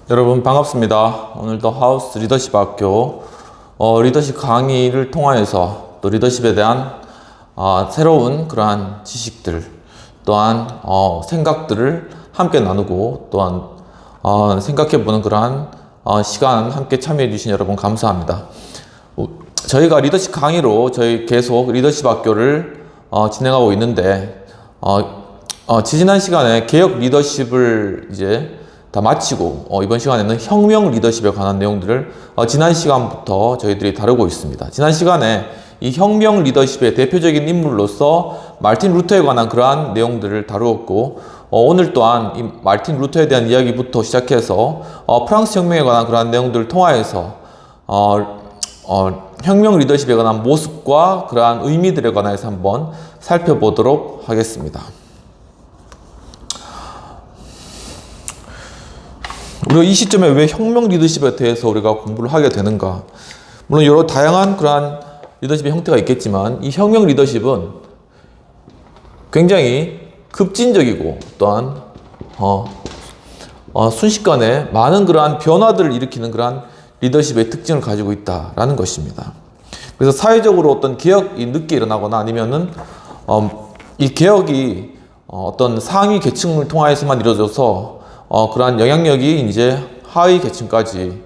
여러분 반갑습니다. 오늘도 하우스 리더십 학교 리더십 강의를 통하여서 또 리더십에 대한 새로운 그러한 지식들 또한 생각들을 함께 나누고 또한 생각해보는 그러한 시간 함께 참여해 주신 여러분 감사합니다. 저희가 리더십 강의로 저희 계속 리더십 학교를 진행하고 있는데 지난 시간에 개혁 리더십을 이제 다 마치고 이번 시간에는 혁명 리더십에 관한 내용들을 지난 시간부터 저희들이 다루고 있습니다. 지난 시간에 이 혁명 리더십의 대표적인 인물로서 마르틴 루터에 관한 그러한 내용들을 다루었고 오늘 또한 이 마르틴 루터에 대한 이야기부터 시작해서 프랑스 혁명에 관한 그러한 내용들을 통하여서 혁명 리더십에 관한 모습과 그러한 의미들에 관해서 한번 살펴보도록 하겠습니다. 우리가 이 시점에 왜 혁명 리더십에 대해서 우리가 공부를 하게 되는가? 물론 여러 다양한 그러한 리더십의 형태가 있겠지만 이 혁명 리더십은 굉장히 급진적이고 또한 순식간에 많은 그러한 변화들을 일으키는 그러한 리더십의 특징을 가지고 있다라는 것입니다. 그래서 사회적으로 어떤 개혁이 늦게 일어나거나 아니면은 이 개혁이 어떤 상위 계층을 통하여서만 이루어져서 그러한 영향력이 이제 하위 계층까지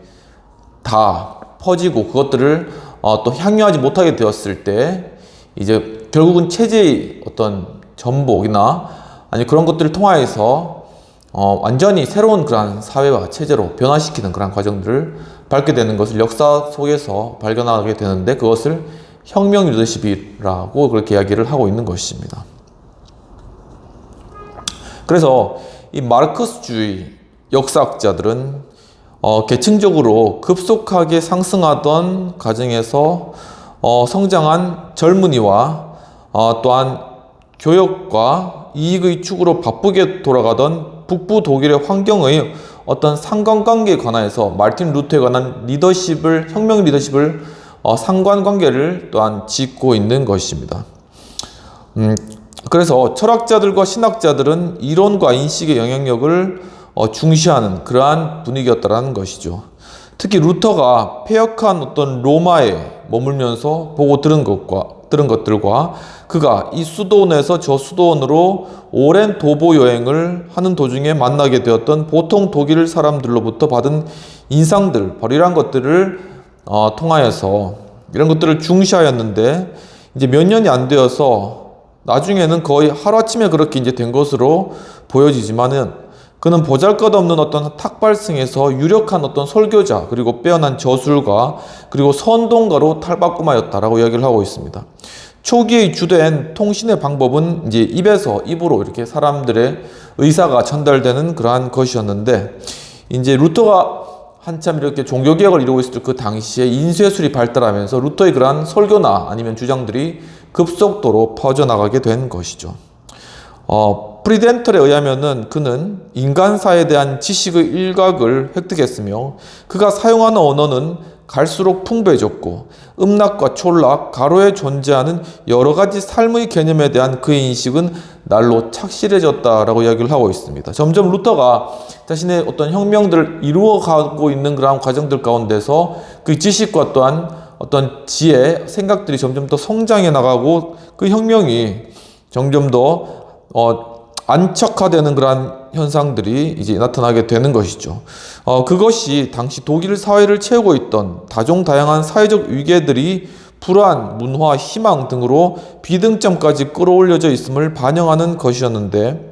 다 퍼지고 그것들을 또 향유하지 못하게 되었을 때 이제 결국은 체제의 어떤 전복이나 아니 그런 것들을 통하여서 완전히 새로운 그러한 사회와 체제로 변화시키는 그러한 과정들을 밟게 되는 것을 역사 속에서 발견하게 되는데 그것을 혁명 리더십이라고 그렇게 이야기를 하고 있는 것입니다. 그래서 이 마르크스주의 역사학자들은 계층적으로 급속하게 상승하던 과정에서 성장한 젊은이와 또한 교역과 이익의 축으로 바쁘게 돌아가던 북부 독일의 환경의 어떤 상관관계에 관하여서 마르틴 루터에 관한 리더십을 혁명 리더십을 상관관계를 또한 짓고 있는 것입니다. 그래서 철학자들과 신학자들은 이론과 인식의 영향력을 중시하는 그러한 분위기였다라는 것이죠. 특히 루터가 폐역한 어떤 로마에 머물면서 보고 들은 것들과 그가 이 수도원에서 저 수도원으로 오랜 도보 여행을 하는 도중에 만나게 되었던 보통 독일 사람들로부터 받은 인상들, 바로 이러한 것들을 통하여서 이런 것들을 중시하였는데 이제 몇 년이 안 되어서 나중에는 거의 하루아침에 그렇게 이제 된 것으로 보여지지만은 그는 보잘것없는 어떤 탁발승에서 유력한 어떤 설교자 그리고 빼어난 저술가 그리고 선동가로 탈바꿈하였다라고 이야기를 하고 있습니다. 초기의 주된 통신의 방법은 이제 입에서 입으로 이렇게 사람들의 의사가 전달되는 그러한 것이었는데 이제 루터가 한참 이렇게 종교개혁을 이루고 있을 그 당시에 인쇄술이 발달하면서 루터의 그러한 설교나 아니면 주장들이 급속도로 퍼져나가게 된 것이죠. 프리덴틀에 의하면은 그는 인간사에 대한 지식의 일각을 획득했으며 그가 사용하는 언어는 갈수록 풍부해졌고 음락과 촌락, 가로에 존재하는 여러 가지 삶의 개념에 대한 그의 인식은 날로 착실해졌다라고 이야기를 하고 있습니다. 점점 루터가 자신의 어떤 혁명들을 이루어가고 있는 그런 과정들 가운데서 그 지식과 또한 어떤 지혜, 생각들이 점점 더 성장해 나가고 그 혁명이 점점 더 안착화되는 그러한 현상들이 이제 나타나게 되는 것이죠. 그것이 당시 독일 사회를 채우고 있던 다종다양한 사회적 위계들이 불안, 문화, 희망 등으로 비등점까지 끌어올려져 있음을 반영하는 것이었는데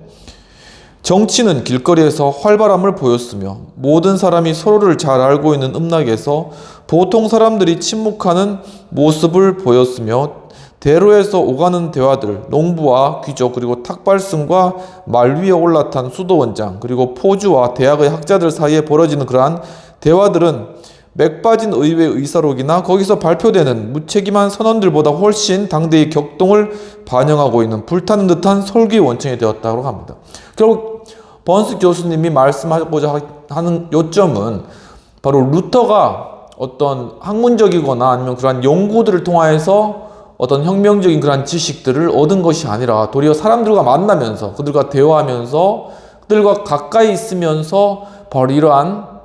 정치는 길거리에서 활발함을 보였으며 모든 사람이 서로를 잘 알고 있는 음락에서 보통 사람들이 침묵하는 모습을 보였으며 대로에서 오가는 대화들, 농부와 귀족 그리고 탁발승과 말 위에 올라탄 수도원장 그리고 포주와 대학의 학자들 사이에 벌어지는 그러한 대화들은 맥빠진 의회 의사록이나 거기서 발표되는 무책임한 선언들보다 훨씬 당대의 격동을 반영하고 있는 불타는 듯한 설교의 원천이 되었다고 합니다. 결국 번스 교수님이 말씀하고자 하는 요점은 바로 루터가 어떤 학문적이거나 아니면 그러한 연구들을 통하여서 어떤 혁명적인 그런 지식들을 얻은 것이 아니라 도리어 사람들과 만나면서 그들과 대화하면서 그들과 가까이 있으면서 바로 이러한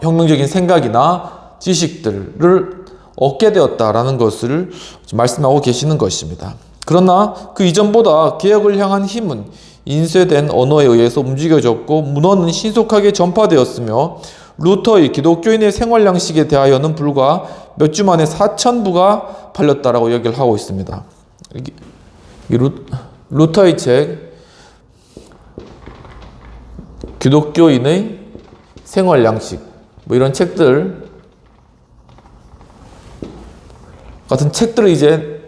혁명적인 생각이나 지식들을 얻게 되었다라는 것을 말씀하고 계시는 것입니다. 그러나 그 이전보다 개혁을 향한 힘은 인쇄된 언어에 의해서 움직여졌고 문헌은 신속하게 전파되었으며 루터의 기독교인의 생활 양식에 대하여는 불과 몇 주 만에 4,000부가 팔렸다라고 얘기를 하고 있습니다. 루터의 책 기독교인의 생활 양식 이런 책들 같은 책들을 이제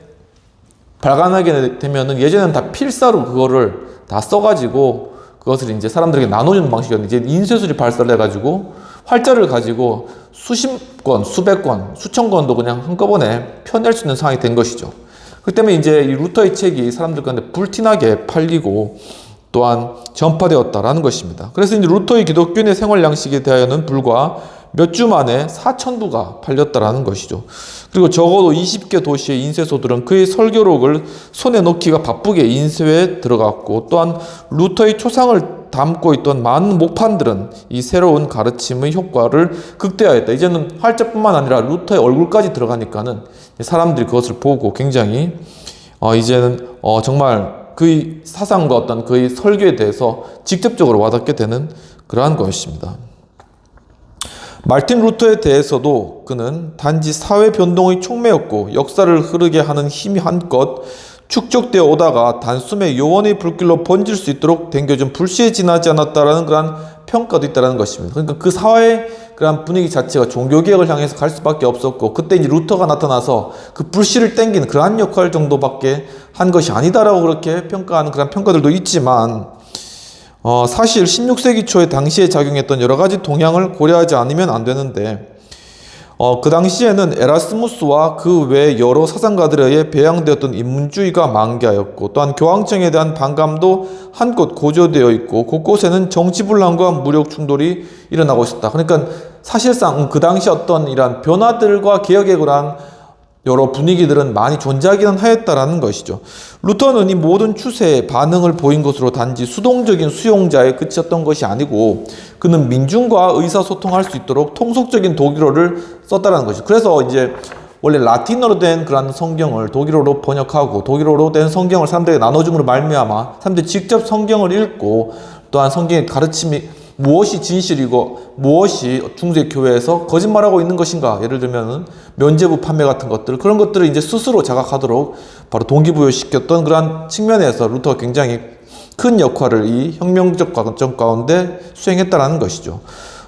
발간하게 되면은 예전에는 다 필사로 그거를 다 써가지고 그것을 이제 사람들에게 나눠주는 방식이었는데 이제 인쇄술이 발달을 해가지고 활자를 가지고 수십 권, 수백 권, 수천 권도 그냥 한꺼번에 펴낼 수 있는 상황이 된 것이죠. 그렇기 때문에 이제 이 루터의 책이 사람들 가운데 불티나게 팔리고 또한 전파되었다라는 것입니다. 그래서 이제 루터의 기독교인의 생활 양식에 대하여는 불과 몇 주 만에 4,000부가 팔렸다라는 것이죠. 그리고 적어도 20개 도시의 인쇄소들은 그의 설교록을 손에 넣기가 바쁘게 인쇄에 들어갔고 또한 루터의 초상을 담고 있던 많은 목판들은 이 새로운 가르침의 효과를 극대화했다. 이제는 활자뿐만 아니라 루터의 얼굴까지 들어가니까는 사람들이 그것을 보고 굉장히 이제는 정말 그의 사상과 어떤 그의 설교에 대해서 직접적으로 와닿게 되는 그러한 것입니다. 마르틴 루터에 대해서도 그는 단지 사회 변동의 촉매였고 역사를 흐르게 하는 힘이 한껏 축적되어 오다가 단숨에 요원의 불길로 번질 수 있도록 당겨준 불씨에 지나지 않았다라는 그런 평가도 있다는 것입니다. 그러니까 그 사회의 그런 분위기 자체가 종교개혁을 향해서 갈 수밖에 없었고 그때 이제 루터가 나타나서 그 불씨를 땡기는 그러한 역할 정도밖에 한 것이 아니다라고 그렇게 평가하는 그런 평가들도 있지만 사실 16세기 초에 당시에 작용했던 여러 가지 동향을 고려하지 않으면 안 되는데 그 당시에는 에라스무스와 그 외 여러 사상가들에 의해 배양되었던 인문주의가 만개하였고 또한 교황청에 대한 반감도 한껏 고조되어 있고 곳곳에는 정치분란과 무력 충돌이 일어나고 있었다. 그러니까 사실상 그 당시 어떤 이러한 변화들과 개혁에 관한 여러 분위기들은 많이 존재하기는 하였다라는 것이죠. 루터는 이 모든 추세에 반응을 보인 것으로 단지 수동적인 수용자에 그쳤던 것이 아니고 그는 민중과 의사소통할 수 있도록 통속적인 독일어를 썼다라는 것이죠. 그래서 이제 원래 라틴어로 된 그런 성경을 독일어로 번역하고 독일어로 된 성경을 사람들에게 나눠줌으로 말미암아 사람들이 직접 성경을 읽고 또한 성경의 가르침이 무엇이 진실이고 무엇이 중세 교회에서 거짓말하고 있는 것인가, 예를 들면은 면죄부 판매 같은 것들, 그런 것들을 이제 스스로 자각하도록 바로 동기부여시켰던 그러한 측면에서 루터가 굉장히 큰 역할을 이 혁명적 과정 가운데 수행했다는 것이죠.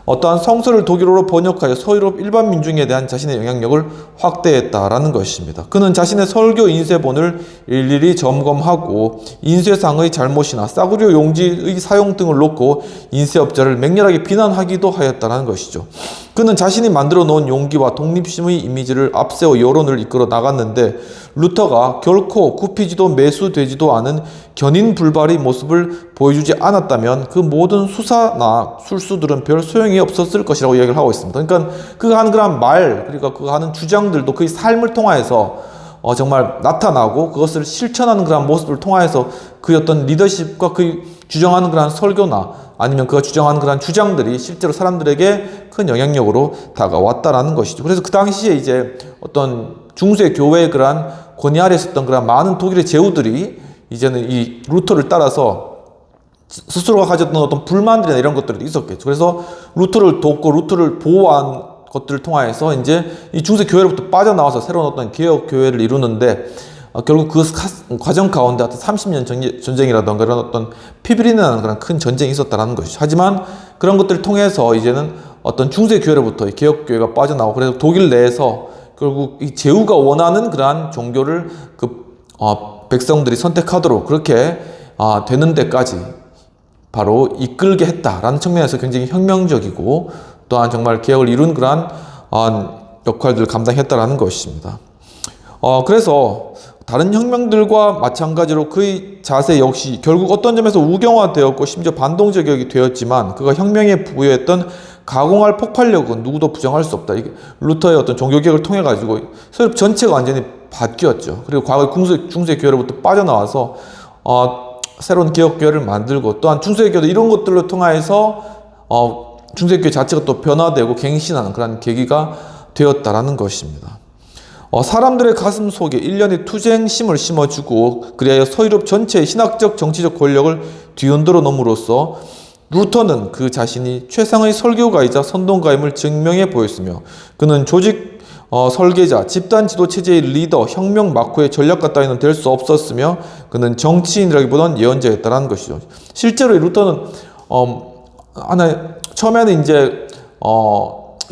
어떠한 성서를 독일어로 번역하여 서유럽 일반 민중에 대한 자신의 영향력을 확대했다라는 것입니다. 그는 자신의 설교 인쇄본을 일일이 점검하고 인쇄상의 잘못이나 싸구려 용지의 사용 등을 놓고 인쇄업자를 맹렬하게 비난하기도 하였다는 것이죠. 그는 자신이 만들어 놓은 용기와 독립심의 이미지를 앞세워 여론을 이끌어 나갔는데 루터가 결코 굽히지도 매수되지도 않은 견인불발의 모습을 보여주지 않았다면 그 모든 수사나 술수들은 별 소용이 없었을 것이라고 이야기를 하고 있습니다. 그러니까 그가 하는 그런 말, 그러니까 그가 하는 주장들도 그의 삶을 통하여서 정말 나타나고 그것을 실천하는 그런 모습을 통하여서 그의 어떤 리더십과 그의 주장하는 그런 설교나 아니면 그가 주장하는 그런 주장들이 실제로 사람들에게 큰 영향력으로 다가왔다라는 것이죠. 그래서 그 당시에 이제 어떤 중세 교회의 그러한 권위 아래 있었던 그런 많은 독일의 제후들이 이제는 이 루터를 따라서 스스로가 가졌던 어떤 불만들이나 이런 것들이 있었겠죠. 그래서 루터를 돕고 루터를 보호한 것들을 통하여서 이제 이 중세 교회로부터 빠져나와서 새로운 어떤 개혁 교회를 이루는데 결국 그 과정 가운데 어떤 30년 전쟁이라던가 그런 어떤 피비린내 나는 그런 큰 전쟁이 있었다는 것이죠. 하지만 그런 것들을 통해서 이제는 어떤 중세 교회로부터 이 개혁 교회가 빠져나오고 그래서 독일 내에서 결국 이 제후가 원하는 그러한 종교를 백성들이 선택하도록 그렇게 되는 데까지 바로 이끌게 했다라는 측면에서 굉장히 혁명적이고 또한 정말 개혁을 이룬 그러한 역할들을 감당했다라는 것입니다. 그래서 다른 혁명들과 마찬가지로 그의 자세 역시 결국 어떤 점에서 우경화되었고 심지어 반동적이 되었지만 그가 혁명에 부여했던 가공할 폭발력은 누구도 부정할 수 없다. 이게 루터의 어떤 종교개혁을 통해 가지고 서유럽 전체가 완전히 바뀌었죠. 그리고 과거 중세 교회로부터 빠져나와서 새로운 개혁 교회를 만들고 또한 중세 교회도 이런 것들로 통해서 중세교회 자체가 또 변화되고 갱신하는 그런 계기가 되었다라는 것입니다. 사람들의 가슴 속에 일련의 투쟁심을 심어주고 그리하여 서유럽 전체의 신학적 정치적 권력을 뒤흔들어 놓음으로써 루터는 그 자신이 최상의 설교가이자 선동가임을 증명해 보였으며 그는 조직 설계자, 집단 지도 체제의 리더, 혁명 마코의 전략가 따위는 될 수 없었으며 그는 정치인이라기보다는 예언자였다는 것이죠. 실제로 루터는 처음에는 이제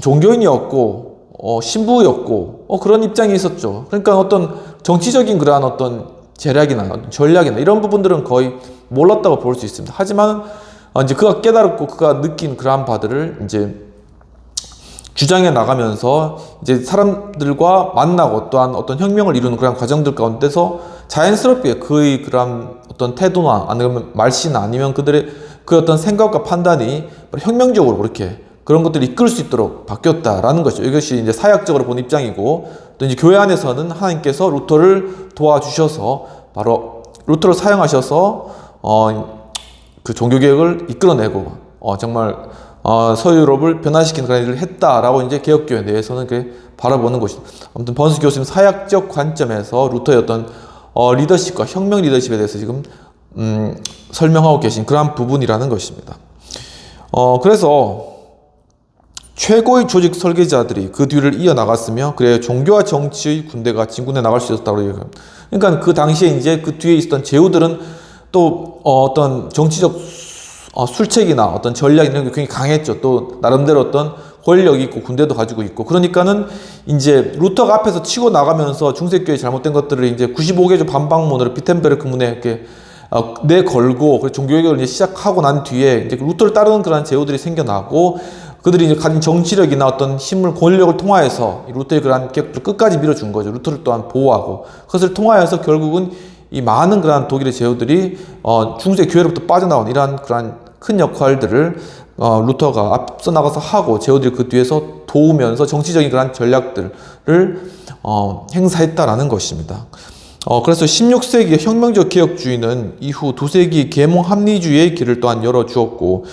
종교인이었고 신부였고 그런 입장이 있었죠. 그러니까 어떤 정치적인 그러한 어떤 재략이나 전략이나 이런 부분들은 거의 몰랐다고 볼 수 있습니다. 하지만 이제 그가 깨달았고 그가 느낀 그러한 바들을 이제 주장해 나가면서 이제 사람들과 만나고 또한 어떤 혁명을 이루는 그런 과정들 가운데서 자연스럽게 그의 그런 어떤 태도나 아니면 말씨나 아니면 그들의 그 어떤 생각과 판단이 혁명적으로 그렇게 그런 것들을 이끌 수 있도록 바뀌었다라는 것이죠. 이것이 이제 사역적으로 본 입장이고 또 이제 교회 안에서는 하나님께서 루터를 도와주셔서 바로 루터를 사용하셔서 그 종교개혁을 이끌어내고 정말 서유럽을 변화시키는 그런 일을 했다라고 이제 개혁교회 내에서는 그렇게 바라보는 것입니다. 아무튼 번스 교수님 사역적 관점에서 루터의 어떤 리더십과 혁명 리더십에 대해서 지금 설명하고 계신 그러한 부분이라는 것입니다. 그래서 최고의 조직 설계자들이 그 뒤를 이어나갔으며 그래야 종교와 정치의 군대가 진군해 나갈 수 있었다고 얘기합니다. 그러니까 그 당시에 이제 그 뒤에 있었던 제후들은 또 어떤 정치적 술책이나 어떤 전략 이런 게 굉장히 강했죠. 또 나름대로 어떤 권력이 있고 군대도 가지고 있고 그러니까는 이제 루터가 앞에서 치고 나가면서 중세교회 잘못된 것들을 이제 95개조 반박문으로 비텐베르크 문에 이렇게 내걸고 종교개혁을 이제 시작하고 난 뒤에 이제 루터를 따르는 그런 제후들이 생겨나고 그들이 이제 가진 정치력이나 어떤 힘을 권력을 통하여서 루터의 그러한 개혁을 끝까지 밀어준 거죠. 루터를 또한 보호하고 그것을 통하여서 결국은 이 많은 그러한 독일의 제후들이 중세 교회로부터 빠져나온 이러한 그러한 큰 역할들을 루터가 앞서 나가서 하고 제후들이 그 뒤에서 도우면서 정치적인 그러한 전략들을 행사했다라는 것입니다. 그래서 16세기의 혁명적 개혁주의는 이후 2세기 계몽 합리주의의 길을 또한 열어주었고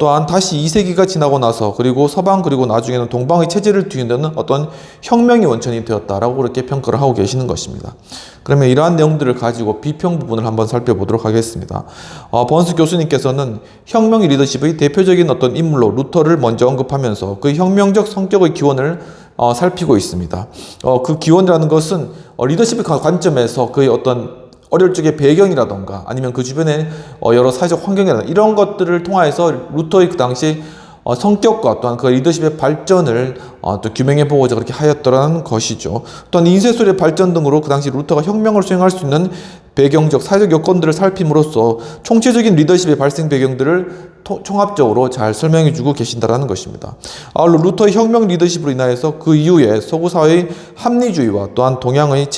또한 다시 2세기가 지나고 나서 그리고 서방 그리고 나중에는 동방의 체제를 뒤흔드는 어떤 혁명의 원천이 되었다라고 그렇게 평가를 하고 계시는 것입니다. 그러면 이러한 내용들을 가지고 비평 부분을 한번 살펴보도록 하겠습니다. 번스 교수님께서는 혁명의 리더십의 대표적인 어떤 인물로 루터를 먼저 언급하면서 그 혁명적 성격의 기원을 살피고 있습니다. 그 기원이라는 것은 리더십의 관점에서 그의 어떤 어릴 적의 배경이라던가 아니면 그 주변의 여러 사회적 환경이라든가 이런 것들을 통해서 루터의 그 당시 성격과 또한 그 리더십의 발전을 또 규명해보고자 그렇게 하였더라는 것이죠. 또한 인쇄술의 발전 등으로 그 당시 루터가 혁명을 수행할 수 있는 배경적 사회적 여건들을 살핌으로써 총체적인 리더십의 발생 배경들을 총합적으로 잘 설명해주고 계신다라는 것입니다. 아울러 루터의 혁명 리더십으로 인하여서 그 이후에 서구 사회의 합리주의와 또한 동양의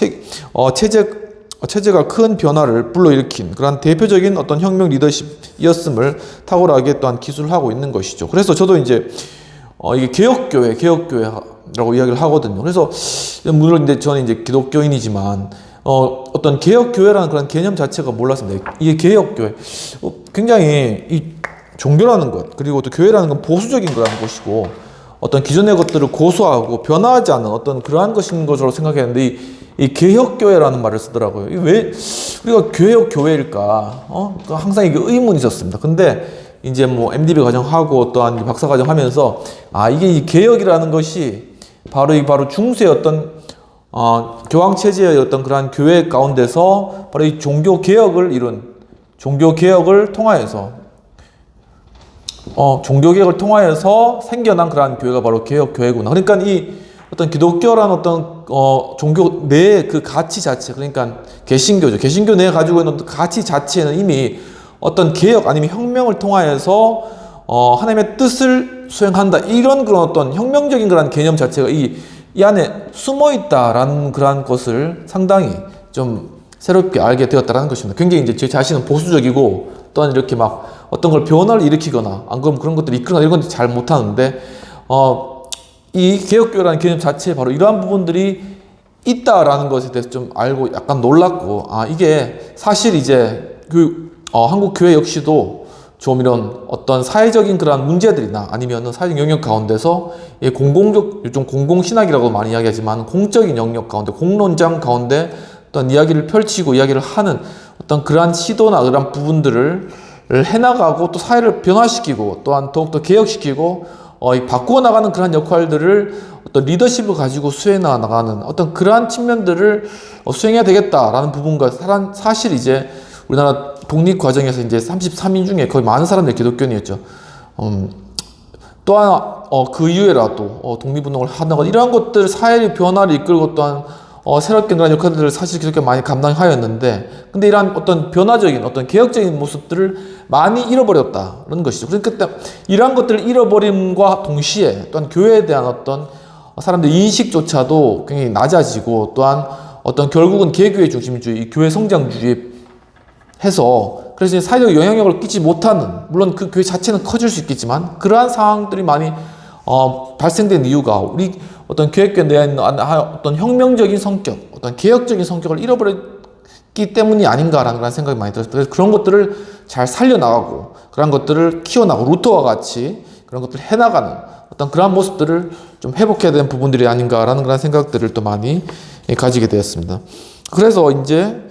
체제가 큰 변화를 불러일으킨 그런 대표적인 어떤 혁명 리더십이었음을 탁월하게 또한 기술하고 있는 것이죠. 그래서 저도 이제 이게 개혁교회라고 이야기를 하거든요. 그래서 물론 이제 저는 이제 기독교인이지만 어떤 개혁교회라는 그런 개념 자체가 몰랐습니다. 이게 개혁교회 굉장히 이 종교라는 것 그리고 또 교회라는 건 보수적인 거라는 것이고 어떤 기존의 것들을 고수하고 변화하지 않는 어떤 그러한 것인 것으로 생각했는데 이 개혁교회라는 말을 쓰더라고요. 왜 우리가 개혁교회일까? 항상 이게 의문이 있었습니다. 근데 이제 뭐 MDB 과정하고 또한 박사 과정 하면서 이게 이 개혁이라는 것이 바로 중세의 어떤 교황 체제의 어떤 그러한 교회 가운데서 바로 이 종교 개혁을 이룬 종교 개혁을 통하여서 생겨난 그러한 교회가 바로 개혁교회구나. 그러니까 이 어떤 기독교라는 어떤 종교 내의 그 가치 자체, 그러니까 개신교죠. 개신교 내에 가지고 있는 어떤 가치 자체는 이미 어떤 개혁 아니면 혁명을 통하여서 하나님의 뜻을 수행한다. 이런 그런 어떤 혁명적인 그런 개념 자체가 이 안에 숨어 있다라는 그런 것을 상당히 좀 새롭게 알게 되었다라는 것입니다. 굉장히 이제 제 자신은 보수적이고 또한 이렇게 막 어떤 걸 변화를 일으키거나 안 그러면 그런 것들을 이끌거나 이런 것들 잘 못하는데 이 개혁교회라는 개념 자체에 바로 이러한 부분들이 있다라는 것에 대해서 좀 알고 약간 놀랐고 이게 사실 이제 그 한국 교회 역시도 좀 이런 어떤 사회적인 그러한 문제들이나 아니면은 사회적 영역 가운데서 좀 공공신학이라고 많이 이야기하지만 공적인 영역 가운데, 공론장 가운데 어떤 이야기를 펼치고 이야기를 하는 어떤 그러한 시도나 그러한 부분들을 해나가고 또 사회를 변화시키고 또한 더욱더 개혁시키고 바꾸어 나가는 그러한 역할들을 어떤 리더십을 가지고 수행해 나가는 어떤 그러한 측면들을 수행해야 되겠다라는 부분과 사실 이제 우리나라 독립 과정에서 이제 33인 중에 거의 많은 사람들이 기독교인이었죠. 또한 그 이후에라도 독립운동을 하는 것 이러한 것들 사회의 변화를 이끌고 또한 새롭게 그런 역할들을 사실 그렇게 많이 감당하였는데 근데 이러한 어떤 변화적인 어떤 개혁적인 모습들을 많이 잃어버렸다는 것이죠. 그러니까 이러한 것들을 잃어버림과 동시에 또한 교회에 대한 어떤 사람들의 인식조차도 굉장히 낮아지고 또한 어떤 결국은 개교의 중심주의, 교회 성장주의 해서 그래서 사회적 영향력을 끼치 못하는 물론 그 교회 자체는 커질 수 있겠지만 그러한 상황들이 많이 발생된 이유가 우리 어떤 교회에 대한 어떤 혁명적인 성격, 어떤 개혁적인 성격을 잃어버렸기 때문이 아닌가라는 그런 생각이 많이 들었어요. 그래서 그런 것들을 잘 살려나가고 그런 것들을 키워나가고 루터와 같이 그런 것들을 해나가는 어떤 그러한 모습들을 좀 회복해야 되는 부분들이 아닌가라는 그런 생각들을 또 많이 가지게 되었습니다. 그래서 이제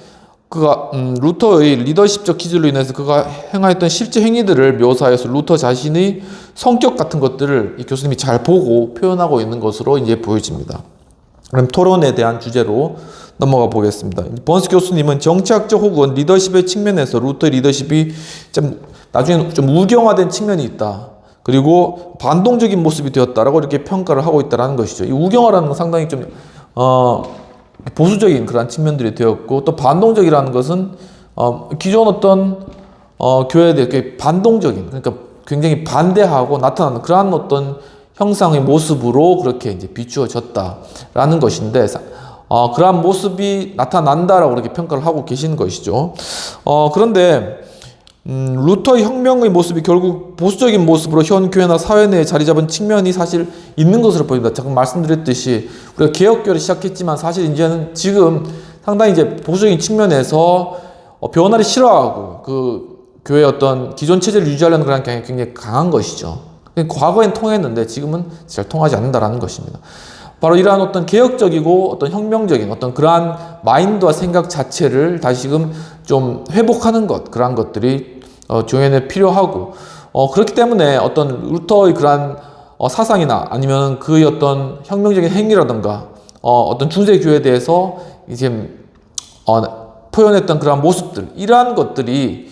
그가 루터의 리더십적 기질로 인해서 그가 행하였던 실제 행위들을 묘사해서 루터 자신의 성격 같은 것들을 이 교수님이 잘 보고 표현하고 있는 것으로 이제 보여집니다. 그럼 토론에 대한 주제로 넘어가 보겠습니다. 번스 교수님은 정치학적 혹은 리더십의 측면에서 루터의 리더십이 좀 나중에 좀 우경화된 측면이 있다. 그리고 반동적인 모습이 되었다라고 이렇게 평가를 하고 있다는 것이죠. 이 우경화라는 건 상당히 좀 보수적인 그런 측면들이 되었고 또 반동적이라는 것은 기존 어떤 교회에 대해 반동적인 그러니까 굉장히 반대하고 나타나는 그러한 어떤 형상의 모습으로 그렇게 이제 비추어졌다라는 것인데 그러한 모습이 나타난다라고 이렇게 평가를 하고 계신 것이죠. 그런데 루터의 혁명의 모습이 결국 보수적인 모습으로 현 교회나 사회 내에 자리 잡은 측면이 사실 있는 것으로 보입니다. 잠깐 말씀드렸듯이 우리가 개혁교를 시작했지만 사실 이제는 지금 상당히 이제 보수적인 측면에서 변화를 싫어하고 그 교회의 어떤 기존 체제를 유지하려는 그런 경향이 굉장히 강한 것이죠. 과거엔 통했는데 지금은 잘 통하지 않는다라는 것입니다. 바로 이러한 어떤 개혁적이고 어떤 혁명적인 어떤 그러한 마인드와 생각 자체를 다시금 좀 회복하는 것, 그러한 것들이 교회에 필요하고, 그렇기 때문에 어떤 루터의 그러한 사상이나 아니면 그의 어떤 혁명적인 행위라든가, 어떤 중세 교회에 대해서 이제, 표현했던 그러한 모습들, 이러한 것들이,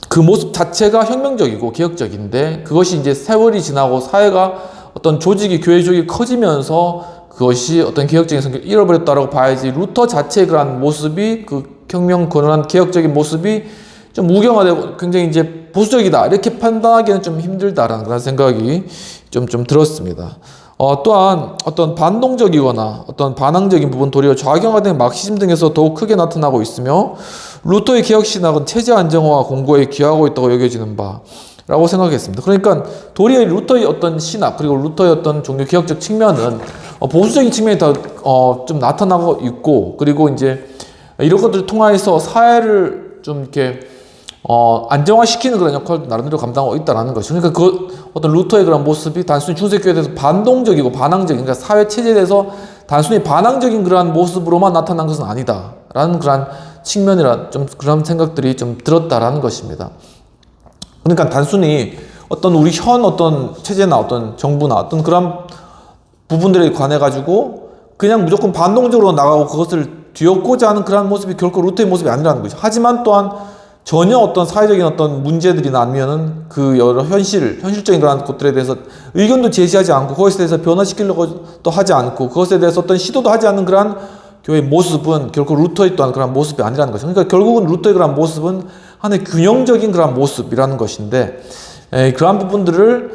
그 모습 자체가 혁명적이고 개혁적인데, 그것이 이제 세월이 지나고 사회가 어떤 조직이, 교회 조직이 커지면서 그것이 어떤 개혁적인 성격을 잃어버렸다라고 봐야지 루터 자체의 그런 모습이 그 혁명 권한 개혁적인 모습이 좀 우경화되고 굉장히 이제 보수적이다 이렇게 판단하기는 좀 힘들다라는 그런 생각이 좀 들었습니다. 또한 어떤 반동적이거나 어떤 반항적인 부분 도리어 좌경화된 막시즘 등에서 더욱 크게 나타나고 있으며 루터의 개혁신학은 체제 안정화와 공고에 기여하고 있다고 여겨지는 바라고 생각했습니다. 그러니까 도리어 루터의 어떤 신학 그리고 루터의 어떤 종교 개혁적 측면은 보수적인 측면이 더 좀 나타나고 있고 그리고 이제 이런 것들을 통해서 사회를 좀 이렇게 안정화시키는 그런 역할도 나름대로 감당하고 있다는 것이죠. 그러니까 그 어떤 루터의 그런 모습이 단순히 중세교회에 대해서 반동적이고 반항적인 그러니까 사회 체제에 대해서 단순히 반항적인 그러한 모습으로만 나타난 것은 아니다라는 그런 측면이라 좀 그런 생각들이 좀 들었다라는 것입니다. 그러니까 단순히 어떤 우리 현 어떤 체제나 어떤 정부나 어떤 그런 부분들에 관해 가지고 그냥 무조건 반동적으로 나가고 그것을 뒤엎고자 하는 그런 모습이 결코 루터의 모습이 아니라는 거죠. 하지만 또한 전혀 어떤 사회적인 어떤 문제들이나 아니면은 그 여러 현실적인 그런 것들에 대해서 의견도 제시하지 않고 그것에 대해서 변화시키려고 또 하지 않고 그것에 대해서 어떤 시도도 하지 않는 그런 교회의 모습은 결코 루터의 또한 그런 모습이 아니라는 것이죠. 그러니까 결국은 루터의 그런 모습은 하나의 균형적인 그런 모습이라는 것인데 그러한 부분들을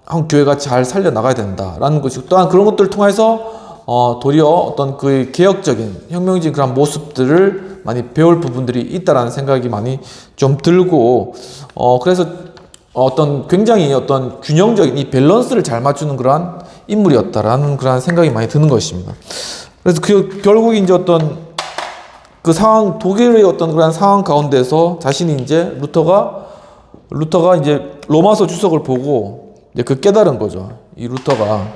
한 교회가 잘 살려나가야 된다라는 것이고 또한 그런 것들을 통해서 도리어 어떤 그 개혁적인 혁명적인 그런 모습들을 많이 배울 부분들이 있다라는 생각이 많이 좀 들고 그래서 어떤 굉장히 어떤 균형적인 이 밸런스를 잘 맞추는 그러한 인물이었다라는 그런 생각이 많이 드는 것입니다. 그래서 결국 이제 어떤 그 상황, 독일의 어떤 그런 상황 가운데서 자신이 이제 루터가 이제 로마서 주석을 보고 이제 그 깨달은 거죠. 이 루터가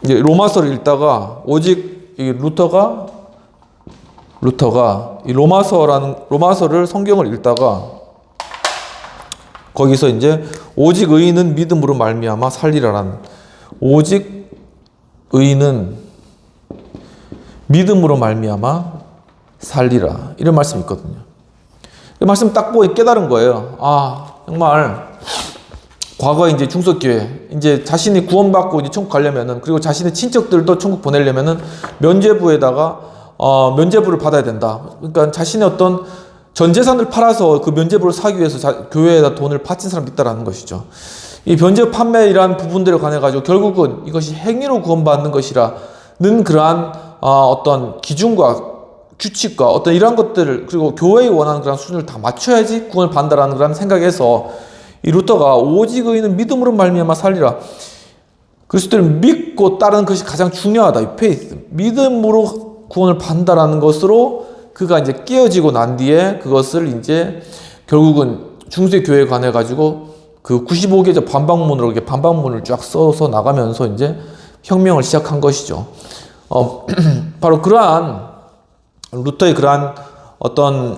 이제 로마서를 읽다가 오직 이 루터가 이 로마서를 성경을 읽다가 거기서 이제 오직 의인은 믿음으로 말미암아 살리라라는, 오직 의인은 믿음으로 말미암아 살리라, 이런 말씀이 있거든요. 이 말씀 딱 보고 깨달은 거예요. 아, 정말 과거에 이제 중석교회 이제 자신이 구원받고 이제 천국 가려면은, 그리고 자신의 친척들도 천국 보내려면은 면죄부에다가 면죄부를 받아야 된다. 그러니까 자신의 어떤 전 재산을 팔아서 그 면죄부를 사기 위해서 교회에다 돈을 바친 사람이 있다라는 것이죠. 이 면죄부 판매이란 부분들에 관해 가지고 결국은 이것이 행위로 구원받는 것이라는 그러한 어떤 기준과 규칙과 어떤 이러한 것들을, 그리고 교회에 원하는 그런 수준을 다 맞춰야지 구원을 받는다라는 그런 생각에서 이 루터가 오직 의인은 믿음으로 말미암아 살리라, 그리스도를 믿고 따르는 것이 가장 중요하다. 이 페이스, 믿음으로 구원을 받는다라는 것으로 그가 이제 깨어지고 난 뒤에 그것을 이제 결국은 중세 교회에 관해 가지고 그 95개조 반박문으로 이렇게 반박문을 쫙 써서 나가면서 이제 혁명을 시작한 것이죠. 바로 그러한 루터의 그러한 어떤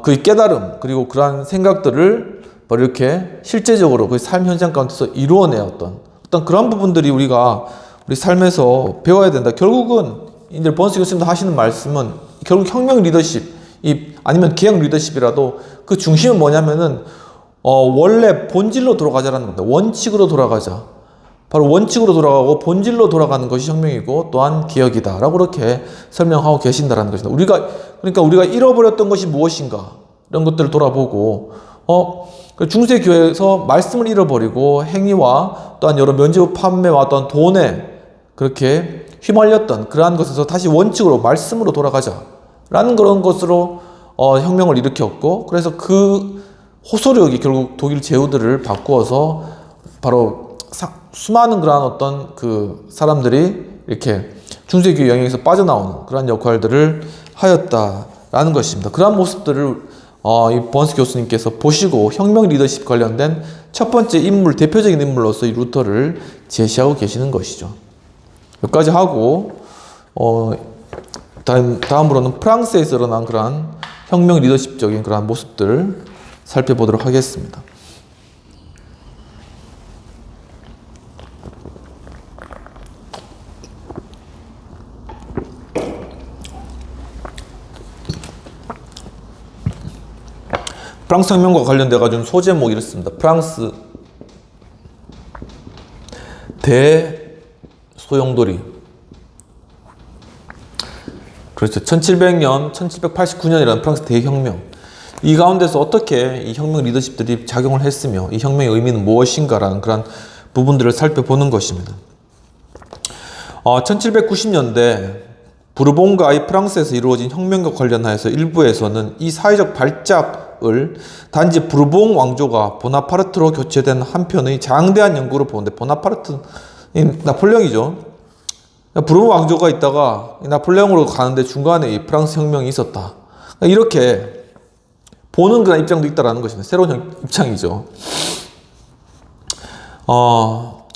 그 깨달음, 그리고 그러한 생각들을 바로 이렇게 실제적으로 그 삶 현장 가운데서 이루어내었던 어떤 그런 부분들이 우리 삶에서 배워야 된다. 결국은 이제 번스 교수님도 하시는 말씀은 결국 혁명 리더십, 아니면 개혁 리더십이라도 그 중심은 뭐냐면은 원래 본질로 돌아가자라는 겁니다. 원칙으로 돌아가자. 바로 원칙으로 돌아가고 본질로 돌아가는 것이 혁명이고 또한 개혁이다 라고 그렇게 설명하고 계신다라는 것입니다. 그러니까 우리가 잃어버렸던 것이 무엇인가, 이런 것들을 돌아보고 중세 교회에서 말씀을 잃어버리고 행위와 또한 여러 면죄부 판매와 또한 돈에 그렇게 휘말렸던 그러한 것에서 다시 원칙으로 말씀으로 돌아가자라는 그런 것으로 혁명을 일으켰고, 그래서 그 호소력이 결국 독일 제후들을 바꾸어서 바로 수많은 그러한 어떤 그 사람들이 이렇게 중세교회 영역에서 빠져나오는 그러한 역할들을 하였다라는 것입니다. 그러한 모습들을 이 번스 교수님께서 보시고 혁명 리더십 관련된 첫 번째 인물, 대표적인 인물로서 이 루터를 제시하고 계시는 것이죠. 여기까지 하고 다음으로는 프랑스에서 일어난 그러한 혁명 리더십적인 그러한 모습들을 살펴보도록 하겠습니다. 프랑스 혁명과 관련돼 가지고 소제목이 이렇습니다. 프랑스 대소용돌이. 그렇죠. 1700년, 1789년이라는 프랑스 대혁명. 이 가운데서 어떻게 이 혁명 리더십들이 작용을 했으며 이 혁명의 의미는 무엇인가라는 그런 부분들을 살펴보는 것입니다. 1790년대 부르봉과 이 프랑스에서 이루어진 혁명과 관련하여서 일부에서는 이 사회적 발작을 단지 부르봉 왕조가 보나파르트로 교체된 한편의 장대한 연구로 보는데, 보나파르트는 나폴레옹이죠. 부르봉 왕조가 있다가 나폴레옹으로 가는데 중간에 이 프랑스 혁명이 있었다, 이렇게 보는 그런 입장도 있다라는 것입니다. 새로운 입장이죠.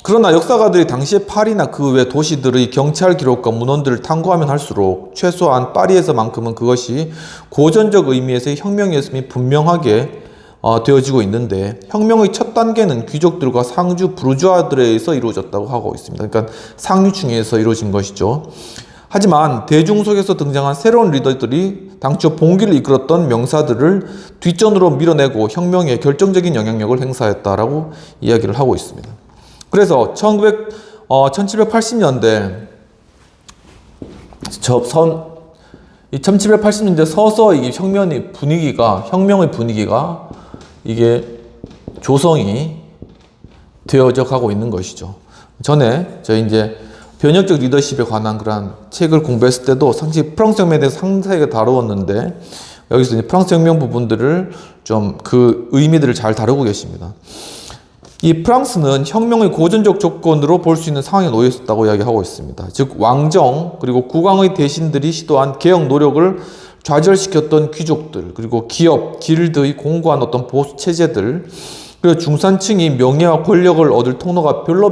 그러나 역사가들이 당시의 파리나 그 외 도시들의 경찰 기록과 문헌들을 탐구하면 할수록 최소한 파리에서만큼은 그것이 고전적 의미에서의 혁명이었음이 분명하게 되어지고 있는데, 혁명의 첫 단계는 귀족들과 상주 부르주아들에 의해서 이루어졌다고 하고 있습니다. 그러니까 상류층에서 이루어진 것이죠. 하지만 대중 속에서 등장한 새로운 리더들이 당초 봉기를 이끌었던 명사들을 뒷전으로 밀어내고 혁명에 결정적인 영향력을 행사했다라고 이야기를 하고 있습니다. 그래서 1780년대 1780년대 서서 이 혁명의 분위기가 이게 조성이 되어져 가고 있는 것이죠. 전에 저희 이제 변혁적 리더십에 관한 그런 책을 공부했을 때도 상당히 프랑스 혁명에 대해서 상세하게 다루었는데, 여기서 이제 프랑스 혁명 부분들을 좀 그 의미들을 잘 다루고 계십니다. 이 프랑스는 혁명의 고전적 조건으로 볼 수 있는 상황에 놓여 있었다고 이야기하고 있습니다. 즉 왕정 그리고 국왕의 대신들이 시도한 개혁 노력을 좌절시켰던 귀족들, 그리고 기업, 길드의 공고한 어떤 보수 체제들, 그리고 중산층이 명예와 권력을 얻을 통로가 별로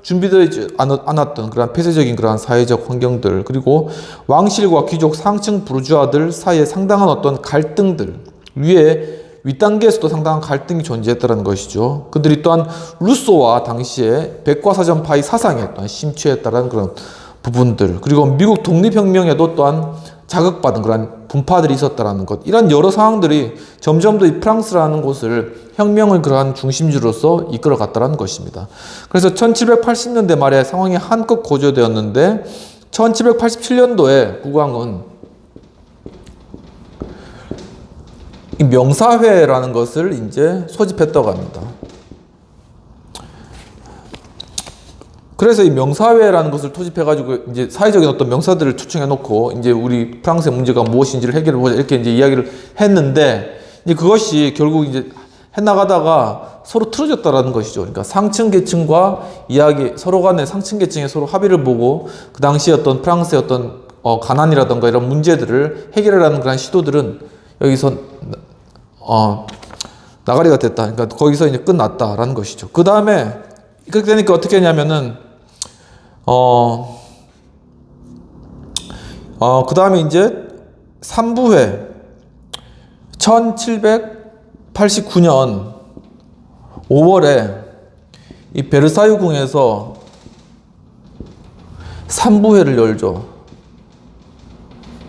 준비되지 않았던 그런 폐쇄적인 그러한 사회적 환경들, 그리고 왕실과 귀족 상층 부르주아들 사이에 상당한 어떤 갈등들, 윗단계에서도 상당한 갈등이 존재했다는 것이죠. 그들이 또한 루소와 당시에 백과사전파의 사상에 또한 심취했다는 그런 부분들, 그리고 미국 독립혁명에도 또한 자극받은 그런 분파들이 있었다는 것, 이런 여러 상황들이 점점 더 이 프랑스라는 곳을 혁명의 그러한 중심지로서 이끌어갔다는 것입니다. 그래서 1780년대 말에 상황이 한껏 고조되었는데 1787년도에 국왕은 이 명사회라는 것을 이제 소집했다고 합니다. 그래서 이 명사회라는 것을 토집해가지고 이제 사회적인 어떤 명사들을 초청해놓고 이제 우리 프랑스의 문제가 무엇인지를 해결해보자 이렇게 이제 이야기를 했는데, 이제 그것이 결국 이제 해나가다가 서로 틀어졌다라는 것이죠. 그러니까 상층 계층과 서로 간의 상층 계층의 서로 합의를 보고 그 당시 어떤 프랑스의 어떤 가난이라던가 이런 문제들을 해결하려는 그런 시도들은 여기서 나가리가 됐다. 그러니까 거기서 이제 끝났다라는 것이죠. 그 다음에 그렇게 되니까 어떻게 했냐면은 그 다음에 이제 3부회 1789년 5월에 이 베르사유 궁에서 3부회를 열죠.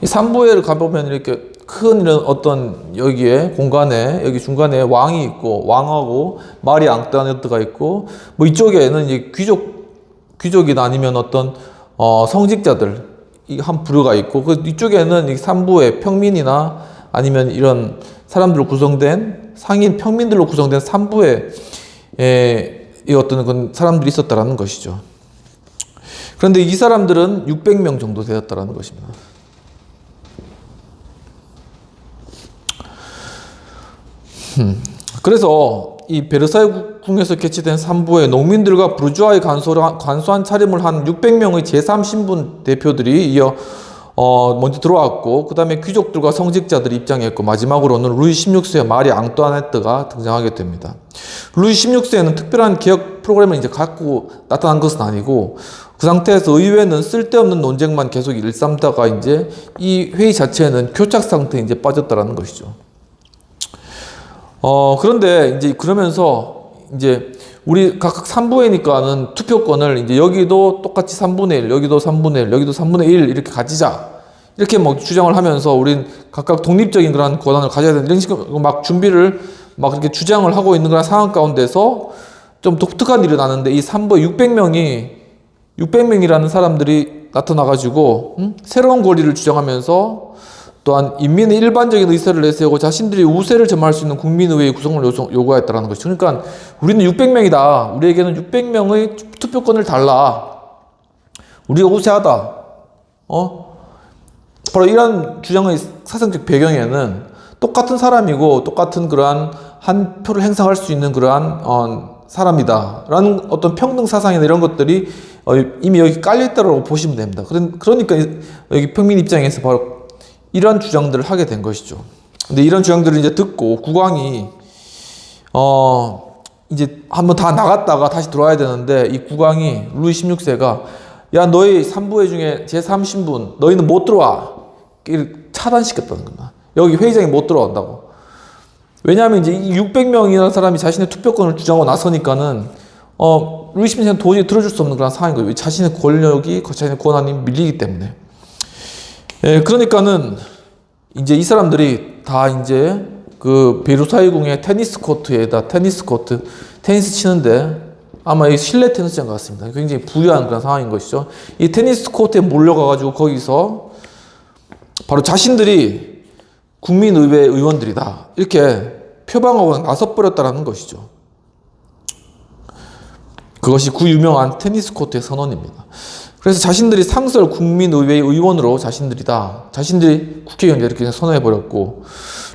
이 3부회를 가보면 이렇게 큰 이런 어떤 여기에 공간에 여기 중간에 왕이 있고 왕하고 마리 앙뚜아네트가 있고 뭐 이쪽에는 이제 귀족이나 아니면 어떤 성직자들 이 한 부류가 있고 그 이쪽에는 이 3부의 평민이나 아니면 이런 사람들로 구성된 상인 평민들로 구성된 3부의 이 어떤 그 사람들이 있었다라는 것이죠. 그런데 이 사람들은 600명 정도 되었다라는 것입니다. 그래서 이 베르사유 궁에서 개최된 3부에 농민들과 부르주아의 간소한 차림을 한 600명의 제3신분 대표들이 이어 먼저 들어왔고, 그 다음에 귀족들과 성직자들이 입장했고, 마지막으로는 루이 16세의 마리 앙뚜아네트가 등장하게 됩니다. 루이 16세는 특별한 개혁 프로그램을 이제 갖고 나타난 것은 아니고, 그 상태에서 의회는 쓸데없는 논쟁만 계속 일삼다가 이제 이 회의 자체는 교착 상태에 이제 빠졌다라는 것이죠. 그런데 이제 그러면서 이제 우리 각각 3부회니까는 투표권을 이제 여기도 똑같이 3분의 1, 여기도 3분의 1, 여기도 3분의 1 이렇게 가지자. 이렇게 뭐 주장을 하면서 우린 각각 독립적인 그런 권한을 가져야 된다. 이런 식으로 막 준비를 막 이렇게 주장을 하고 있는 그런 상황 가운데서 좀 독특한 일이 나는데 이 3부회 600명이라는 사람들이 나타나가지고 새로운 권리를 주장하면서 또한 인민의 일반적인 의사를 내세우고 자신들이 우세를 점할 수 있는 국민의회의 구성을 요구하였다는 것이죠. 그러니까 우리는 600명이다. 우리에게는 600명의 투표권을 달라. 우리가 우세하다. 바로 이런 주장의 사상적 배경에는 똑같은 사람이고 똑같은 그러한 한 표를 행사할 수 있는 그러한 사람이다. 라는 어떤 평등 사상이나 이런 것들이 이미 여기 깔려있다고 보시면 됩니다. 그러니까 여기 평민 입장에서 바로 이런 주장들을 하게 된 것이죠. 근데 이런 주장들을 이제 듣고 국왕이 이제 한번 다 나갔다가 다시 들어와야 되는데 이 국왕이 루이 16세가 야 너희 3부회 중에 제3신분 너희는 못 들어와. 차단시켰다는 겁니다. 여기 회의장에 못 들어온다고. 왜냐하면 이제 이 600명이라는 사람이 자신의 투표권을 주장하고 나서니까는 루이 16세는 도저히 들어줄 수 없는 그런 상황인 거예요. 자신의 권력이 자신의 권한이 밀리기 때문에. 예, 그러니까는 이제 이 사람들이 다 이제 그 베르사유 궁의 테니스 치는데 아마 이 실내 테니스장 같습니다. 굉장히 부유한 그런 상황인 것이죠. 이 테니스 코트에 몰려가가지고 거기서 바로 자신들이 국민의회 의원들이다. 이렇게 표방하고 나서버렸다라는 것이죠. 그것이 그 유명한 테니스 코트의 선언입니다. 그래서 자신들이 상설 국민의회 의원으로 자신들이 국회의원들 이렇게 선언해버렸고,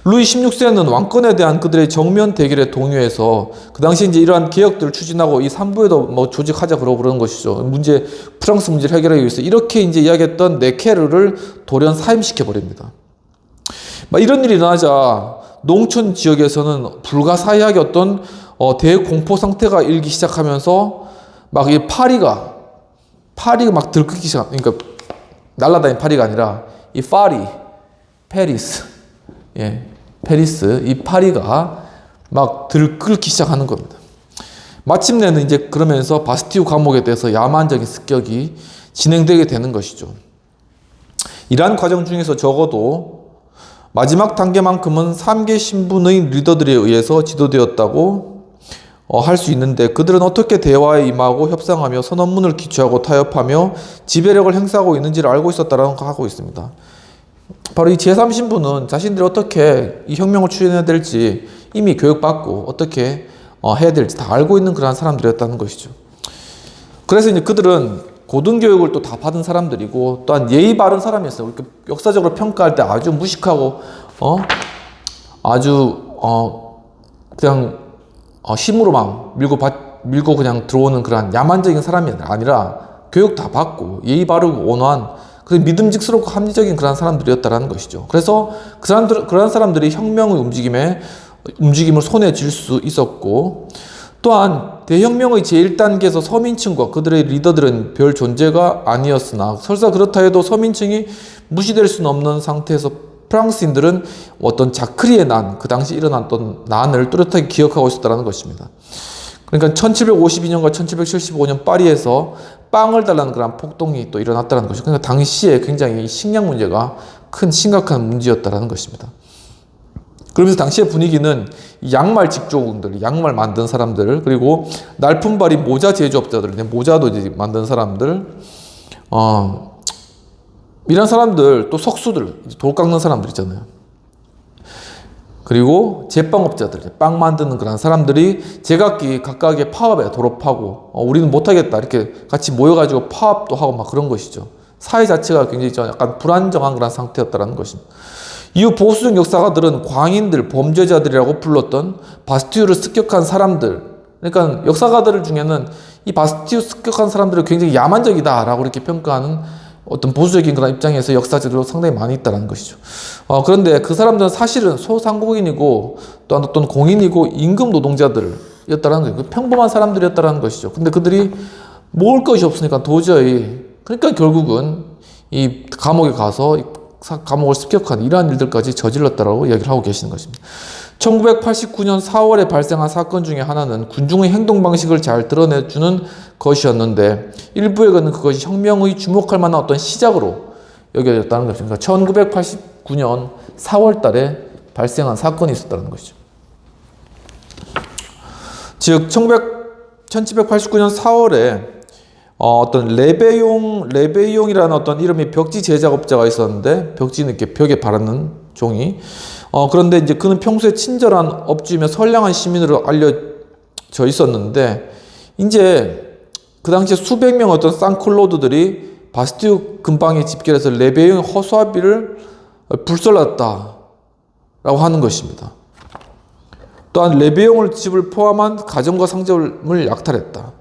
루이 16세는 왕권에 대한 그들의 정면 대결에 동요해서 그 당시 이제 이러한 개혁들을 추진하고 이 산부에도 뭐 조직하자 그러는 것이죠. 프랑스 문제를 해결하기 위해서 이렇게 이제 이야기했던 네케르를 돌연 사임시켜 버립니다. 막 이런 일이 일어나자 농촌 지역에서는 불가사의하게 어떤 대공포 상태가 일기 시작하면서 막 이 파리가 막 들끓기 시작. 그러니까 날아다니는 파리가 아니라 이 페리스, 페리스 이 파리가 막 들끓기 시작하는 겁니다. 마침내는 이제 그러면서 바스티유 감옥에 대해서 야만적인 습격이 진행되게 되는 것이죠. 이러한 과정 중에서 적어도 마지막 단계만큼은 3개 신분의 리더들에 의해서 지도되었다고 할 수 있는데 그들은 어떻게 대화에 임하고 협상하며 선언문을 기초하고 타협하며 지배력을 행사하고 있는지를 알고 있었다라고 하고 있습니다. 바로 이 제3신부는 자신들이 어떻게 이 혁명을 추진해야 될지 이미 교육받고 어떻게 해야 될지 다 알고 있는 그런 사람들이었다는 것이죠. 그래서 이제 그들은 고등교육을 또 다 받은 사람들이고 또한 예의 바른 사람이었어요. 이렇게 역사적으로 평가할 때 아주 무식하고 그냥 힘으로 막 밀고 그냥 들어오는 그런 야만적인 사람이 아니라 교육 다 받고 예의 바르고 온화한 그런 믿음직스럽고 합리적인 그런 사람들이었다라는 것이죠. 그래서 그런 사람들이 혁명의 움직임을 손에 쥘 수 있었고 또한 대혁명의 제1단계에서 서민층과 그들의 리더들은 별 존재가 아니었으나 설사 그렇다 해도 서민층이 무시될 수는 없는 상태에서 프랑스인들은 어떤 자크리의 그 당시 일어났던 난을 뚜렷하게 기억하고 있었다는 것입니다. 그러니까 1752년과 1775년 파리에서 빵을 달라는 그런 폭동이 또 일어났다는 것이죠. 그러니까 당시에 굉장히 식량 문제가 큰 심각한 문제였다는 것입니다. 그러면서 당시의 분위기는 양말 직조군들, 양말 만든 사람들, 그리고 날품발이 모자 제조업자들, 모자도 이제 만든 사람들, 이런 사람들, 또 석수들, 돌 깎는 사람들 있잖아요. 그리고 제빵업자들, 빵 만드는 그런 사람들이 제각기 각각의 파업에 돌입하고 우리는 못하겠다 이렇게 같이 모여가지고 파업도 하고 막 그런 것이죠. 사회 자체가 굉장히 약간 불안정한 그런 상태였다는 것입니다. 이후 보수적 역사가들은 광인들, 범죄자들이라고 불렀던 바스티유를 습격한 사람들, 그러니까 역사가들 중에는 이 바스티유 습격한 사람들을 굉장히 야만적이다라고 이렇게 평가하는 어떤 보수적인 그런 입장에서 역사적으로 상당히 많이 있다는 것이죠. 그런데 그 사람들은 사실은 소상공인이고 또한 어떤 공인이고 임금 노동자들이었다는 거예요. 평범한 사람들이었다는 것이죠. 근데 그들이 먹을 것이 없으니까 도저히 그러니까 결국은 이 감옥에 가서 감옥을 습격한 이러한 일들까지 저질렀다라고 이야기를 하고 계시는 것입니다. 1989년 4월에 발생한 사건 중에 하나는 군중의 행동 방식을 잘 드러내주는 것이었는데 일부에게는 그것이 혁명의 주목할 만한 어떤 시작으로 여겨졌다는 것입니다. 1989년 4월 달에 발생한 사건이 있었다는 것이죠. 즉 1789년 4월에 어떤 레베용이라는 어떤 이름의 벽지 제작업자가 있었는데 벽지는 이렇게 벽에 바르는 종이 그런데 이제 그는 평소에 친절한 업주이며 선량한 시민으로 알려져 있었는데 이제 그 당시에 수백 명 어떤 쌍클로드들이 바스티유 근방에 집결해서 레베용의 허수아비를 불살랐다라고 하는 것입니다. 또한 레베용을 집을 포함한 가정과 상점을 약탈했다.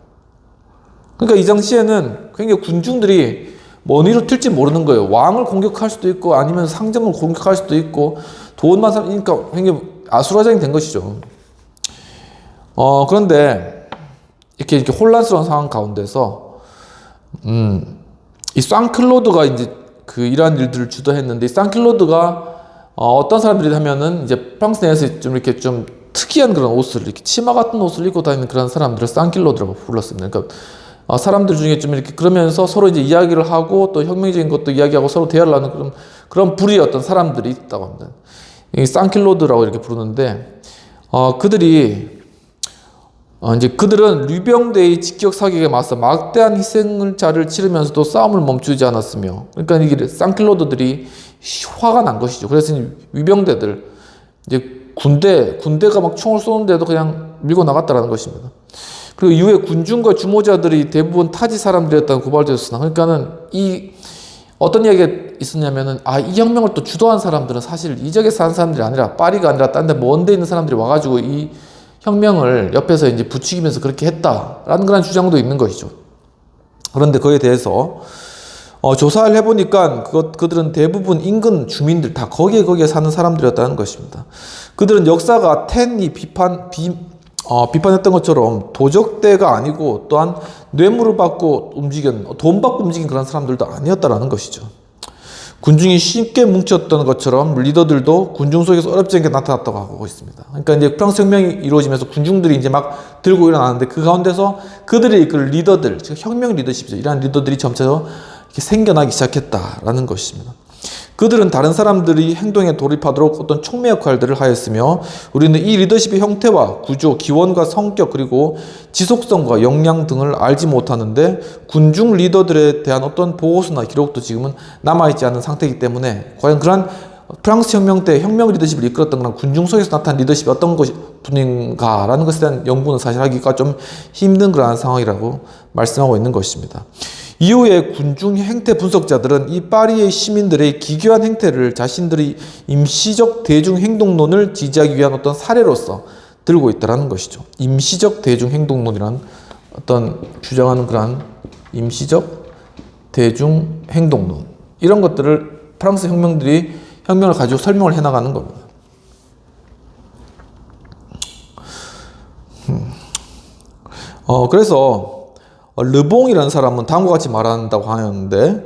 그러니까 이 당시에는 굉장히 군중들이 뭔 일을 튈지 모르는 거예요. 왕을 공격할 수도 있고 아니면 상점을 공격할 수도 있고 돈만 그러니까 굉장히 아수라장이 된 것이죠. 그런데 이렇게 혼란스러운 상황 가운데서 이 쌍클로드가 이제 이러한 일들을 주도했는데 이 쌍클로드가 어떤 사람들이 하면은 이제 프랑스 내에서 좀 이렇게 좀 특이한 그런 옷을 이렇게 치마 같은 옷을 입고 다니는 그런 사람들을 쌍클로드라고 불렀습니다. 그러니까 사람들 중에 좀 이렇게 그러면서 서로 이제 이야기를 하고 또 혁명적인 것도 이야기하고 서로 대화를 하는 그런 부류의 어떤 사람들이 있다고 합니다. 이 쌍킬로드라고 이렇게 부르는데, 그들은 류병대의 직격 사격에 맞서 막대한 희생자를 치르면서도 싸움을 멈추지 않았으며, 그러니까 이게 쌍킬로드들이 화가 난 것이죠. 그래서 위병대들, 이제 군대가 막 총을 쏘는데도 그냥 밀고 나갔다라는 것입니다. 그리고 이후에 군중과 주모자들이 대부분 타지 사람들이었다는 고발되었으나, 그러니까는 이 어떤 이야기가 있었냐면은, 이 혁명을 또 주도한 사람들은 사실 이 지역에 사는 사람들이 아니라, 파리가 아니라 딴 데 먼 데 있는 사람들이 와가지고 이 혁명을 옆에서 이제 부추기면서 그렇게 했다라는 그런 주장도 있는 것이죠. 그런데 그에 대해서 조사를 해보니까 그들은 대부분 인근 주민들 다 거기에 사는 사람들이었다는 것입니다. 그들은 역사가 텐이 비판했던 것처럼 도적대가 아니고, 또한 뇌물을 받고 돈 받고 움직인 그런 사람들도 아니었다라는 것이죠. 군중이 쉽게 뭉쳤던 것처럼 리더들도 군중 속에서 어렵지 않게 나타났다고 하고 있습니다. 그러니까 이제 프랑스 혁명이 이루어지면서 군중들이 이제 막 들고 일어나는데, 그 가운데서 그들의 이끌 리더들, 즉 혁명 리더십이죠. 이러한 리더들이 점차 이렇게 생겨나기 시작했다라는 것입니다. 그들은 다른 사람들이 행동에 돌입하도록 어떤 촉매 역할들을 하였으며, 우리는 이 리더십의 형태와 구조, 기원과 성격, 그리고 지속성과 역량 등을 알지 못하는데, 군중 리더들에 대한 어떤 보고서나 기록도 지금은 남아있지 않은 상태이기 때문에, 과연 그러한 프랑스 혁명 때 혁명 리더십을 이끌었던 그런 군중 속에서 나타난 리더십이 어떤 분인가라는 것에 대한 연구는 사실 하기가 좀 힘든 그러한 상황이라고 말씀하고 있는 것입니다. 이후에 군중 행태 분석자들은 이 파리의 시민들의 기괴한 행태를 자신들의 임시적 대중행동론을 지지하기 위한 어떤 사례로서 들고 있다는 것이죠. 임시적 대중행동론이란 어떤 주장하는 그러한 임시적 대중행동론, 이런 것들을 프랑스 혁명들이 혁명을 가지고 설명을 해나가는 겁니다. 그래서 르봉이라는 사람은 다음과 같이 말한다고 하는데,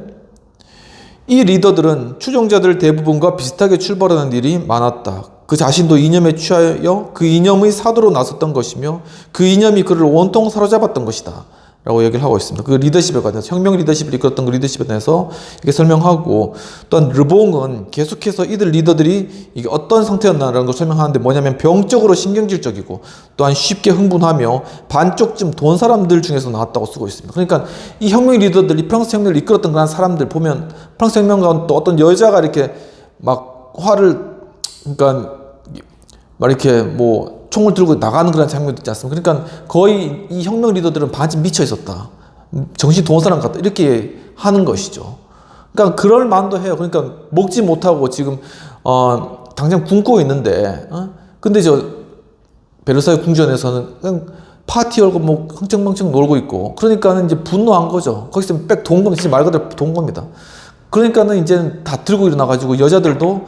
이 리더들은 추종자들 대부분과 비슷하게 출발하는 일이 많았다. 그 자신도 이념에 취하여 그 이념의 사도로 나섰던 것이며, 그 이념이 그를 온통 사로잡았던 것이다 라고 얘기를 하고 있습니다. 그 리더십에 관해서, 혁명 리더십을 이끌었던 그 리더십에 대해서 이렇게 설명하고, 또한 르봉은 계속해서 이들 리더들이 이게 어떤 상태였나라는 걸 설명하는데, 뭐냐면 병적으로 신경질적이고, 또한 쉽게 흥분하며 반쪽쯤 돈 사람들 중에서 나왔다고 쓰고 있습니다. 그러니까 이 혁명 리더들이 프랑스 혁명을 이끌었던 그런 사람들 보면, 프랑스 혁명가는 또 어떤 여자가 이렇게 막 그러니까 막 이렇게 뭐 총을 들고 나가는 그런 장면도 있지 않습니까? 그러니까 거의 이 혁명 리더들은 반쯤 미쳐 있었다. 정신 동원 사람 같다. 이렇게 하는 것이죠. 그러니까 그럴 만도 해요. 그러니까 먹지 못하고 지금 당장 굶고 있는데, 근데 베르사유 궁전에서는 그냥 파티 열고 뭐 흥청망청 놀고 있고, 그러니까는 이제 분노한 거죠. 거기서 빽 돈 겁니다. 말 그대로 돈 겁니다. 그러니까는 이제 다 들고 일어나가지고, 여자들도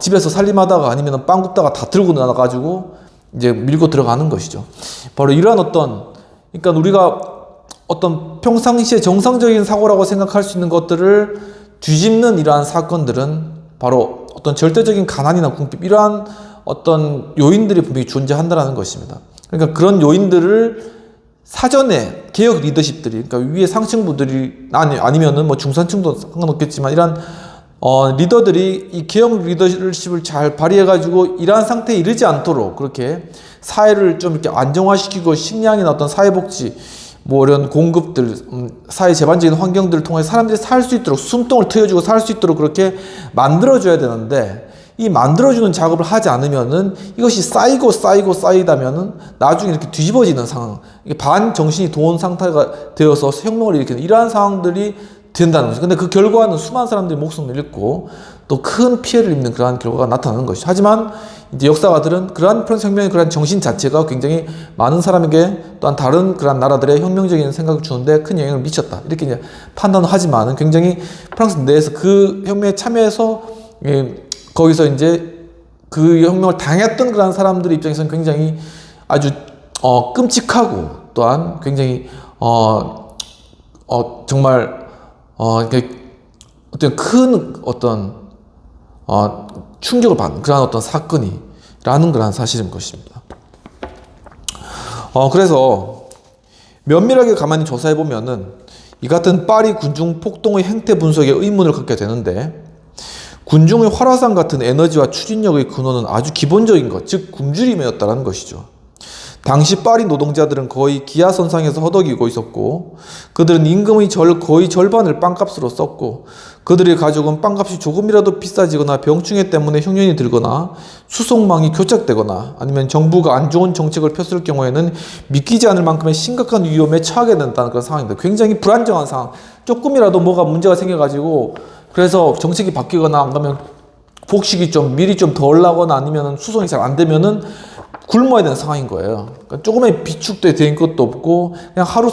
집에서 살림하다가 아니면 빵 굽다가 다 들고 나가가지고 이제 밀고 들어가는 것이죠. 바로 이러한 그러니까 우리가 어떤 평상시에 정상적인 사고라고 생각할 수 있는 것들을 뒤집는 이러한 사건들은 바로 어떤 절대적인 가난이나 궁핍, 이러한 어떤 요인들이 분명히 존재한다는 것입니다. 그러니까 그런 요인들을 사전에 개혁 리더십들이, 그러니까 위에 상층부들이 아니면은 뭐 중산층도 상관없겠지만, 이런 리더들이 이 개혁 리더십을 잘 발휘해가지고 이러한 상태에 이르지 않도록 그렇게 사회를 좀 이렇게 안정화시키고, 식량이나 어떤 사회복지, 뭐 이런 공급들, 사회 제반적인 환경들을 통해 사람들이 살 수 있도록, 숨통을 트여주고 살 수 있도록 그렇게 만들어줘야 되는데, 이 만들어주는 작업을 하지 않으면은 이것이 쌓이다면은 나중에 이렇게 뒤집어지는 상황, 반정신이 도운 상태가 되어서 혁명을 일으키는 이러한 상황들이 된다는 거죠. 근데 그 결과는 수많은 사람들이 목숨을 잃고 또 큰 피해를 입는 그러한 결과가 나타나는 것이죠. 하지만 이제 역사가들은 그러한 프랑스 혁명의 그러한 정신 자체가 굉장히 많은 사람에게, 또한 다른 그러한 나라들의 혁명적인 생각을 주는데 큰 영향을 미쳤다, 이렇게 이제 판단을 하지만은, 굉장히 프랑스 내에서 그 혁명에 참여해서 거기서 이제 그 혁명을 당했던 그러한 사람들 입장에서는 굉장히 아주 끔찍하고, 또한 굉장히 정말 어떤 큰 충격을 받는 그러한 어떤 사건이라는 그러한 사실인 것입니다. 그래서 면밀하게 가만히 조사해 보면은 이 같은 파리 군중 폭동의 행태 분석에 의문을 갖게 되는데, 군중의 활화산 같은 에너지와 추진력의 근원은 아주 기본적인 것, 즉 굶주림이었다는 것이죠. 당시 파리 노동자들은 거의 기하선상에서 허덕이고 있었고 그들은 임금의 거의 절반을 빵값으로 썼고 그들의 가족은 빵값이 조금이라도 비싸지거나 병충해 때문에 흉년이 들거나 수송망이 교착되거나 아니면 정부가 안 좋은 정책을 폈을 경우에는 믿기지 않을 만큼의 심각한 위험에 처하게 된다는 그런 상황입니다. 굉장히 불안정한 상황. 조금이라도 뭐가 문제가 생겨가지고 그래서 정책이 바뀌거나 안 가면 복식이 좀 미리 좀 덜 나거나 아니면 수송이 잘 안 되면은 굶어야 되는 상황인 거예요. 그러니까 조금의 비축도 된 것도 없고 그냥 하루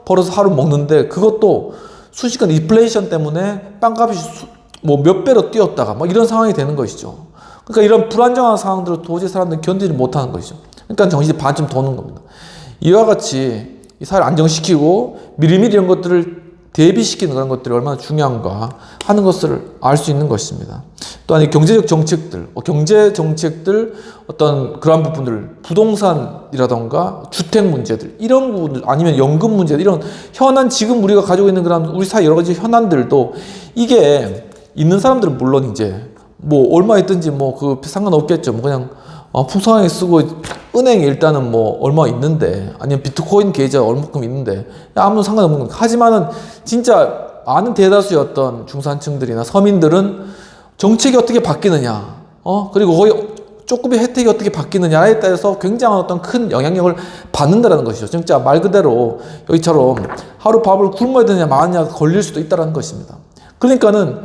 벌어서 하루 먹는데 그것도 순식간 인플레이션 때문에 빵값이 뭐 몇 배로 뛰었다가 뭐 이런 상황이 되는 것이죠. 그러니까 이런 불안정한 상황들을 도저히 사람들이 견디지 못하는 것이죠. 그러니까 정신이 반쯤 도는 겁니다. 이와 같이 이 사회를 안정시키고 미리미리 이런 것들을 대비시키는 그런 것들이 얼마나 중요한가 하는 것을 알 수 있는 것입니다. 또한 이 경제적 정책들, 경제 정책들 어떤 그런 부분들, 부동산이라던가 주택 문제들 이런 부분들 아니면 연금 문제들 이런 현안 지금 우리가 가지고 있는 그런 우리 사회 여러 가지 현안들도 이게 있는 사람들은 물론 이제 뭐 얼마 있든지 뭐 그 상관없겠죠. 뭐 그냥 풍성하게 쓰고 은행에 일단은 뭐 얼마 있는데 아니면 비트코인 계좌 얼마큼 있는데 아무 상관없는 겁니다. 하지만은 진짜 많은 대다수의 어떤 중산층들이나 서민들은 정책이 어떻게 바뀌느냐, 그리고 거의 조금의 혜택이 어떻게 바뀌느냐에 따라서 굉장한 어떤 큰 영향력을 받는다는 것이죠. 진짜 말 그대로 여기처럼 하루 밥을 굶어야 되느냐 마느냐 걸릴 수도 있다는 것입니다. 그러니까는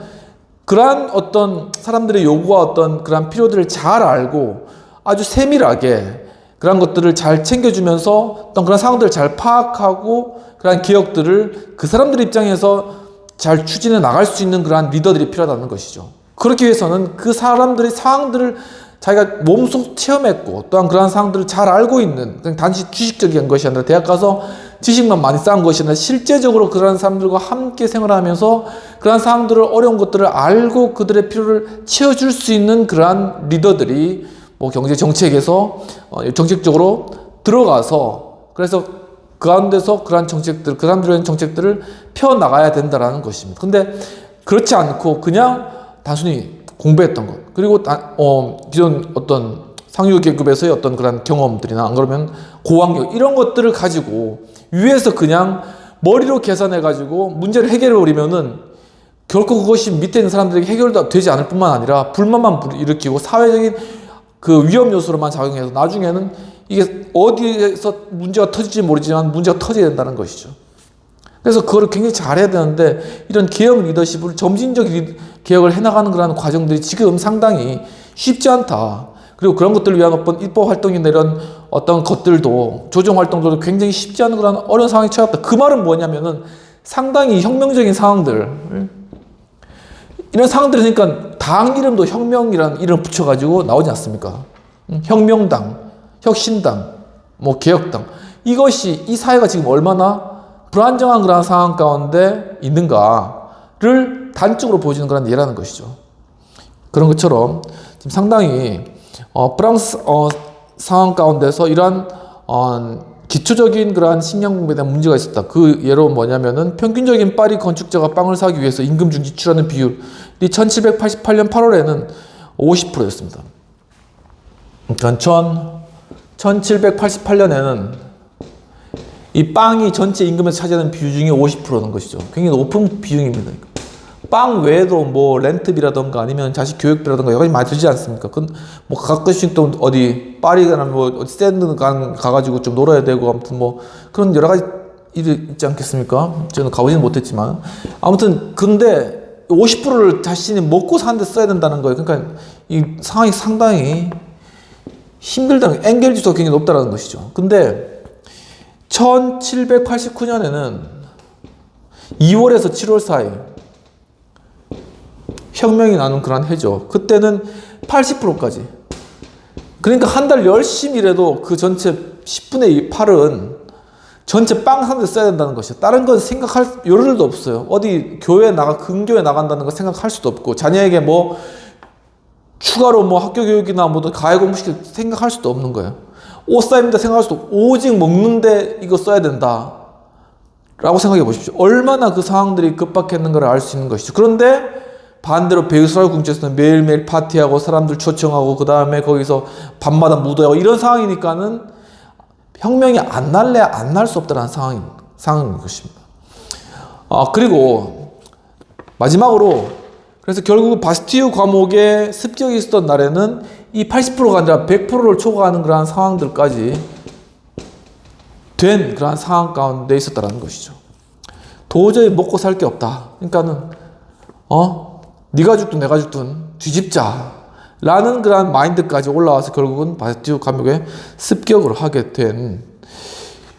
그러한 어떤 사람들의 요구와 어떤 그러한 필요들을 잘 알고 아주 세밀하게 그런 것들을 잘 챙겨주면서 어떤 그런 상황들을 잘 파악하고 그러한 기업들을 그 사람들 입장에서 잘 추진해 나갈 수 있는 그러한 리더들이 필요하다는 것이죠. 그렇기 위해서는 그 사람들의 상황들을 자기가 몸소 체험했고 또한 그러한 상황들을 잘 알고 있는 그냥 단지 지식적인 것이 아니라 대학 가서 지식만 많이 쌓은 것이 아니라 실제적으로 그러한 사람들과 함께 생활하면서 그러한 상황들을 어려운 것들을 알고 그들의 필요를 채워줄 수 있는 그러한 리더들이 뭐 경제 정책에서 정책적으로 들어가서 그래서 그 가운데서 그러한 정책들, 그 사람들의 정책들을 펴나가야 된다라는 것입니다. 근데 그렇지 않고 그냥 단순히 공부했던 것 그리고 기존 어떤 상류 계급에서의 어떤 그런 경험들이나 안 그러면 고학력 이런 것들을 가지고 위에서 그냥 머리로 계산해 가지고 문제를 해결해 버리면은 결코 그것이 밑에 있는 사람들에게 해결도 되지 않을 뿐만 아니라 불만만 일으키고 사회적인 그 위험 요소로만 작용해서 나중에는 이게 어디에서 문제가 터질지 모르지만 문제가 터져야 된다는 것이죠. 그래서 그거를 굉장히 잘해야 되는데 이런 개혁 리더십을 점진적 개혁을 해나가는 그런 과정들이 지금 상당히 쉽지 않다. 그리고 그런 것들을 위한 어떤 입법 활동이나 이런 어떤 것들도 조정 활동들도 굉장히 쉽지 않은 그런 어려운 상황에 처했다. 그 말은 뭐냐면은 상당히 혁명적인 상황들 이런 상황들이 그러니까 당 이름도 혁명이라는 이름을 붙여가지고 나오지 않습니까? 혁명당, 혁신당, 뭐 개혁당 이것이 이 사회가 지금 얼마나 불안정한 그런 상황 가운데 있는가를 단적으로 보여주는 그런 예라는 것이죠. 그런 것처럼 지금 상당히 프랑스 상황 가운데서 이러한 기초적인 그러한 식량 공급에 대한 문제가 있었다. 그 예로 뭐냐면은 평균적인 파리 건축자가 빵을 사기 위해서 임금 중 지출하는 비율이 1788년 8월에는 50%였습니다. 그러니까 1788년에는 이 빵이 전체 임금에서 차지하는 비중이 50%는 것이죠. 굉장히 높은 비중입니다. 빵 외에도 뭐 렌트비라던가 아니면 자식 교육비라던가 여러 가지 많이 들지 않습니까? 뭐 가끔씩 또 어디 파리가나 뭐 어디 샌드 가가지고 좀 놀아야 되고 아무튼 뭐 그런 여러 가지 일이 있지 않겠습니까? 저는 가보지는 못했지만 아무튼 근데 50%를 자신이 먹고 사는데 써야 된다는 거예요. 그러니까 이 상황이 상당히 힘들다는 엔겔 지수가 굉장히 높다는 것이죠. 근데 1789년에는 2월에서 7월 사이 혁명이 나는 그런 해죠. 그때는 80%까지. 그러니까 한 달 열심히 일해도 그 전체 10분의 8은 전체 빵 사는데 써야 된다는 것이죠. 다른 건 생각할 여를도 없어요. 어디 교회 근교에 나간다는 거 생각할 수도 없고 자녀에게 뭐 추가로 뭐 학교 교육이나 뭐 가해 공부시킬 생각할 수도 없는 거예요. 옷 사입니다 생각할 수도 없고 오직 먹는데 이거 써야 된다 라고 생각해 보십시오. 얼마나 그 상황들이 급박했는가를 알 수 있는 것이죠. 그런데 반대로 베르사유 궁전에서는 매일매일 파티하고 사람들 초청하고 그 다음에 거기서 밤마다 무도하고 이런 상황이니까는 혁명이 안 날래 안 날 수 없다는 상황인 것입니다. 그리고 마지막으로 그래서 결국 바스티유 감옥에 습격이 있었던 날에는 이 80%가 아니라 100%를 초과하는 그러한 상황들까지 된 그러한 상황 가운데 있었다는 것이죠. 도저히 먹고 살 게 없다. 그러니까는 네가 죽든 내가 죽든 뒤집자 라는 그러한 마인드까지 올라와서 결국은 바스티유 감옥에 습격을 하게 된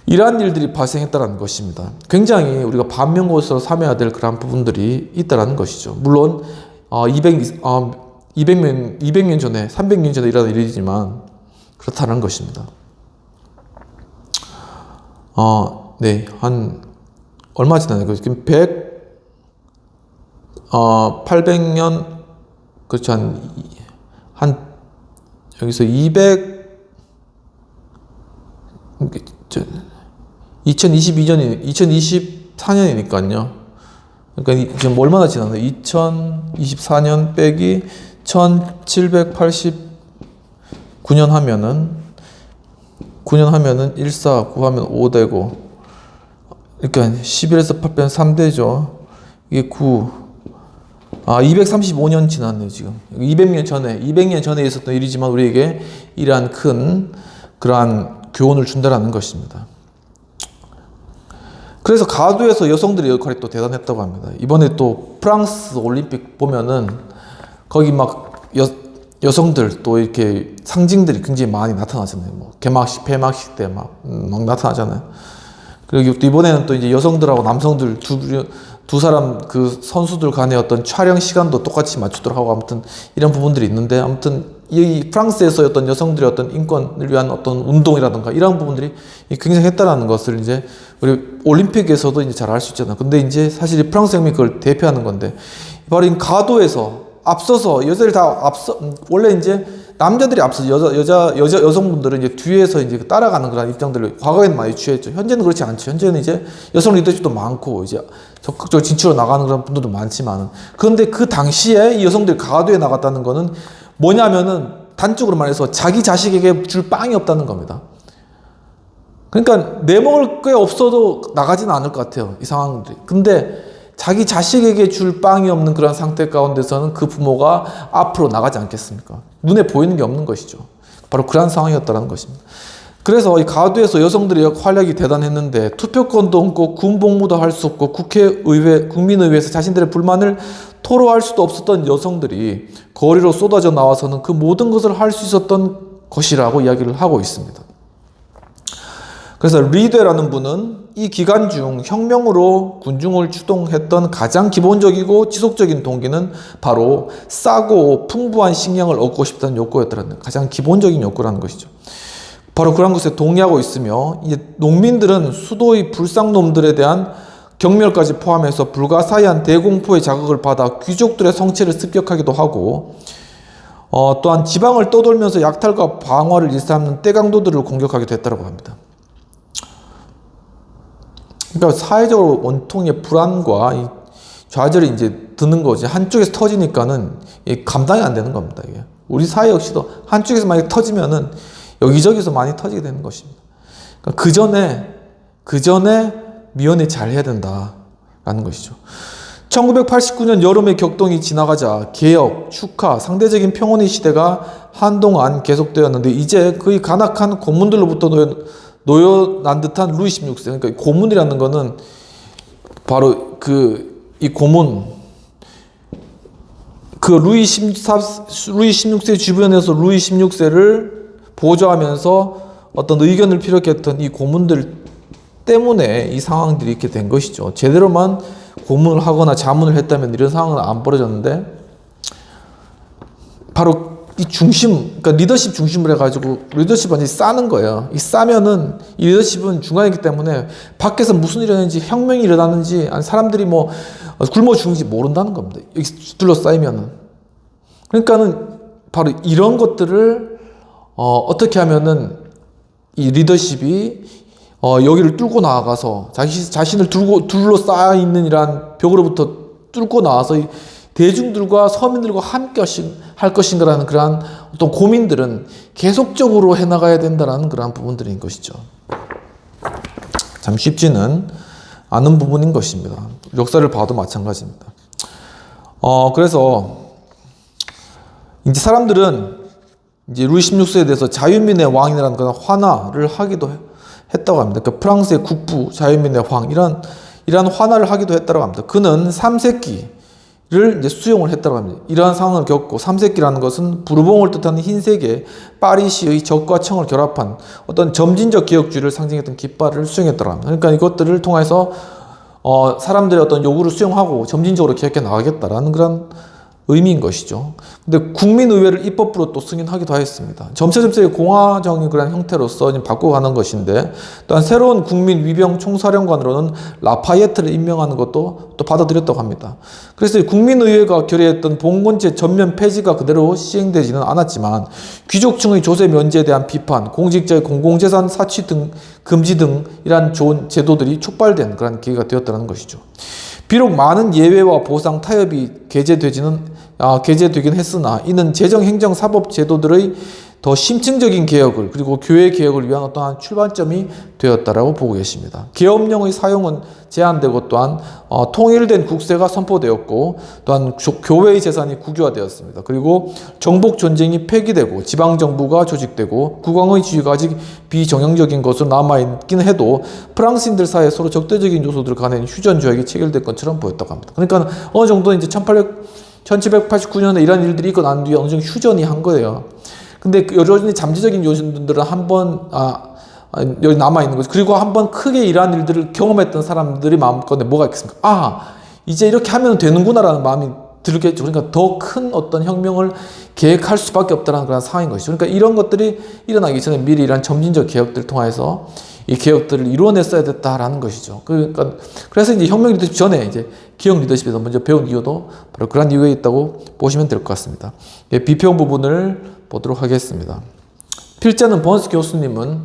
이러한 일들이 발생했다는 것입니다. 굉장히 우리가 반면교사로 삼아야 될 그런 부분들이 있다는 것이죠. 물론 200년 전에 300년 전에 일어난 일이지만 그렇다는 것입니다. 네, 한 얼마 지났나요? 지금 800년 그렇죠. 한 여기서 2024년이니까요. 그러니까 지금 얼마나 지났나요? 2024년 빼기 1789년 하면은 149 하면 5되고 그러니까 11에서 8 빼면 3되죠. 이게 9 235년 지났네요, 지금. 200년 전에 있었던 일이지만 우리에게 이러한 큰 그러한 교훈을 준다라는 것입니다. 그래서 가두에서 여성들의 역할이 또 대단했다고 합니다. 이번에 또 프랑스 올림픽 보면은 거기 막 여성들 또 이렇게 상징들이 굉장히 많이 나타나잖아요. 뭐 개막식, 폐막식 때 막 나타나잖아요. 그리고 또 이번에는 또 이제 여성들하고 남성들 두 사람 그 선수들 간의 어떤 촬영 시간도 똑같이 맞추도록 하고 아무튼 이런 부분들이 있는데 아무튼 이 프랑스에서 어떤 여성들의 어떤 인권을 위한 어떤 운동이라든가 이런 부분들이 굉장히 했다라는 것을 이제 우리 올림픽에서도 이제 잘 알 수 있잖아요. 근데 이제 사실 이 프랑스 혁명이 그걸 대표하는 건데 바로 이 가도에서 앞서서 여자들이 다 원래 이제 남자들이 앞서 여성분들은 이제 뒤에서 이제 따라가는 그런 입장들을 과거에는 많이 취했죠. 현재는 그렇지 않죠. 현재는 이제 여성 리더십도 많고 이제 적극적으로 진출로 나가는 그런 분들도 많지만 그런데 그 당시에 이 여성들이 가도에 나갔다는 거는 뭐냐면은 단적으로 말해서 자기 자식에게 줄 빵이 없다는 겁니다. 그러니까 내 먹을 게 없어도 나가지는 않을 것 같아요. 이 상황들이. 근데 자기 자식에게 줄 빵이 없는 그런 상태 가운데서는 그 부모가 앞으로 나가지 않겠습니까? 눈에 보이는 게 없는 것이죠. 바로 그런 상황이었다는 것입니다. 그래서 이 가두에서 여성들의 활약이 대단했는데 투표권도 없고 군복무도 할 수 없고 국민의회에서 자신들의 불만을 토로할 수도 없었던 여성들이 거리로 쏟아져 나와서는 그 모든 것을 할 수 있었던 것이라고 이야기를 하고 있습니다. 그래서 리드라는 분은 이 기간 중 혁명으로 군중을 추동했던 가장 기본적이고 지속적인 동기는 바로 싸고 풍부한 식량을 얻고 싶다는 욕구였더라는 가장 기본적인 욕구라는 것이죠. 바로 그런 것에 동의하고 있으며 이제 농민들은 수도의 불쌍놈들에 대한 경멸까지 포함해서 불가사의한 대공포의 자극을 받아 귀족들의 성체를 습격하기도 하고 또한 지방을 떠돌면서 약탈과 방화를 일삼는 떼강도들을 공격하기도 했다고 합니다. 그러니까 사회적으로 원통의 불안과 이 좌절이 이제 드는 거지. 한쪽에서 터지니까는 감당이 안 되는 겁니다. 이게. 우리 사회 역시도 한쪽에서 만약 터지면은 여기저기서 많이 터지게 되는 것입니다. 그러니까 그 전에 미연에 잘 해야 된다라는 것이죠. 1989년 여름의 격동이 지나가자 개혁, 축하, 상대적인 평온의 시대가 한동안 계속되었는데 이제 거의 간악한 고문들로부터 놓여난 듯한 루이 16세. 그러니까 고문이라는 거는 바로 이 고문, 루이 16세 주변에서 루이 16세를 보조하면서 어떤 의견을 피력했던 이 고문들 때문에 이 상황들이 이렇게 된 것이죠. 제대로만 고문을 하거나 자문을 했다면 이런 상황은 안 벌어졌는데 바로 이 그러니까 리더십 중심으로 해가지고 리더십 완전히 싸는 거예요. 이 싸면은 이 리더십은 중간이기 때문에 밖에서 무슨 일이 일어나는지 혁명이 일어나는지 아니 사람들이 뭐 굶어 죽는지 모른다는 겁니다. 여기 둘러싸이면은. 그러니까는 바로 이런 것들을 어떻게 하면은 이 리더십이 여기를 뚫고 나아가서 자신을 둘러싸여 있는 이러한 벽으로부터 뚫고 나와서 대중들과 서민들과 함께 할 것인가라는 그러한 어떤 고민들은 계속적으로 해나가야 된다는 그러한 부분들인 것이죠. 참 쉽지는 않은 부분인 것입니다. 역사를 봐도 마찬가지입니다. 그래서 이제 사람들은 이제 루이 16세에 대해서 자유민의 왕이라는 그런 환화를 하기도 했다고 합니다. 그러니까 프랑스의 국부 자유민의 왕 이런 환화를 하기도 했다고 합니다. 그는 3세끼를 이제 수용을 했다고 합니다. 이러한 상황을 겪고 3세끼라는 것은 부르봉을 뜻하는 흰색의 파리시의 적과 청을 결합한 어떤 점진적 개혁주의를 상징했던 깃발을 수용했다고 합니다. 그러니까 이것들을 통해서 사람들의 어떤 요구를 수용하고 점진적으로 개혁해 나가겠다라는 그런 의미인 것이죠. 근데 국민의회를 입법부로 또 승인하기도 하였습니다. 점차 공화정의 그런 형태로서 바꿔가는 것인데, 또한 새로운 국민 위병 총사령관으로는 라파예트를 임명하는 것도 또 받아들였다고 합니다. 그래서 국민의회가 결의했던 봉건제 전면 폐지가 그대로 시행되지는 않았지만 귀족층의 조세 면제에 대한 비판, 공직자의 공공재산 사취 등 금지 등 이러한 좋은 제도들이 촉발된 그런 계기가 되었다는 것이죠. 비록 많은 예외와 보상 타협이 게재되긴 했으나 이는 재정, 행정, 사법 제도들의 더 심층적인 개혁을 그리고 교회 개혁을 위한 어떠한 출발점이 되었다라고 보고 계십니다. 계엄령의 사용은 제한되고 또한 통일된 국세가 선포되었고 또한 교회의 재산이 국유화되었습니다. 그리고 정복 전쟁이 폐기되고 지방정부가 조직되고 국왕의 지위가 아직 비정형적인 것으로 남아있긴 해도 프랑스인들 사이에 서로 적대적인 요소들 간의 휴전 조약이 체결될 것처럼 보였다고 합니다. 그러니까 어느 정도 이제 1789년에 이런 일들이 있고 난 뒤에 어느 정도 휴전이 한 거예요. 근데 여전히 잠재적인 요소들은 여기 남아있는 거죠. 그리고 한번 크게 이러한 일들을 경험했던 사람들이 마음껏에 뭐가 있겠습니까? 이제 이렇게 하면 되는구나라는 마음이 들겠죠. 그러니까 더 큰 어떤 혁명을 계획할 수밖에 없다는 그런 상황인 것이죠. 그러니까 이런 것들이 일어나기 전에 미리 이런 점진적 개혁들을 통해서 이 개혁들을 이루어냈어야 됐다라는 것이죠. 그래서 이제 혁명 리더십 전에 이제 기업 리더십에서 먼저 배운 이유도 바로 그런 이유가 있다고 보시면 될 것 같습니다. 비평 부분을 보도록 하겠습니다. 필자는 번스 교수님은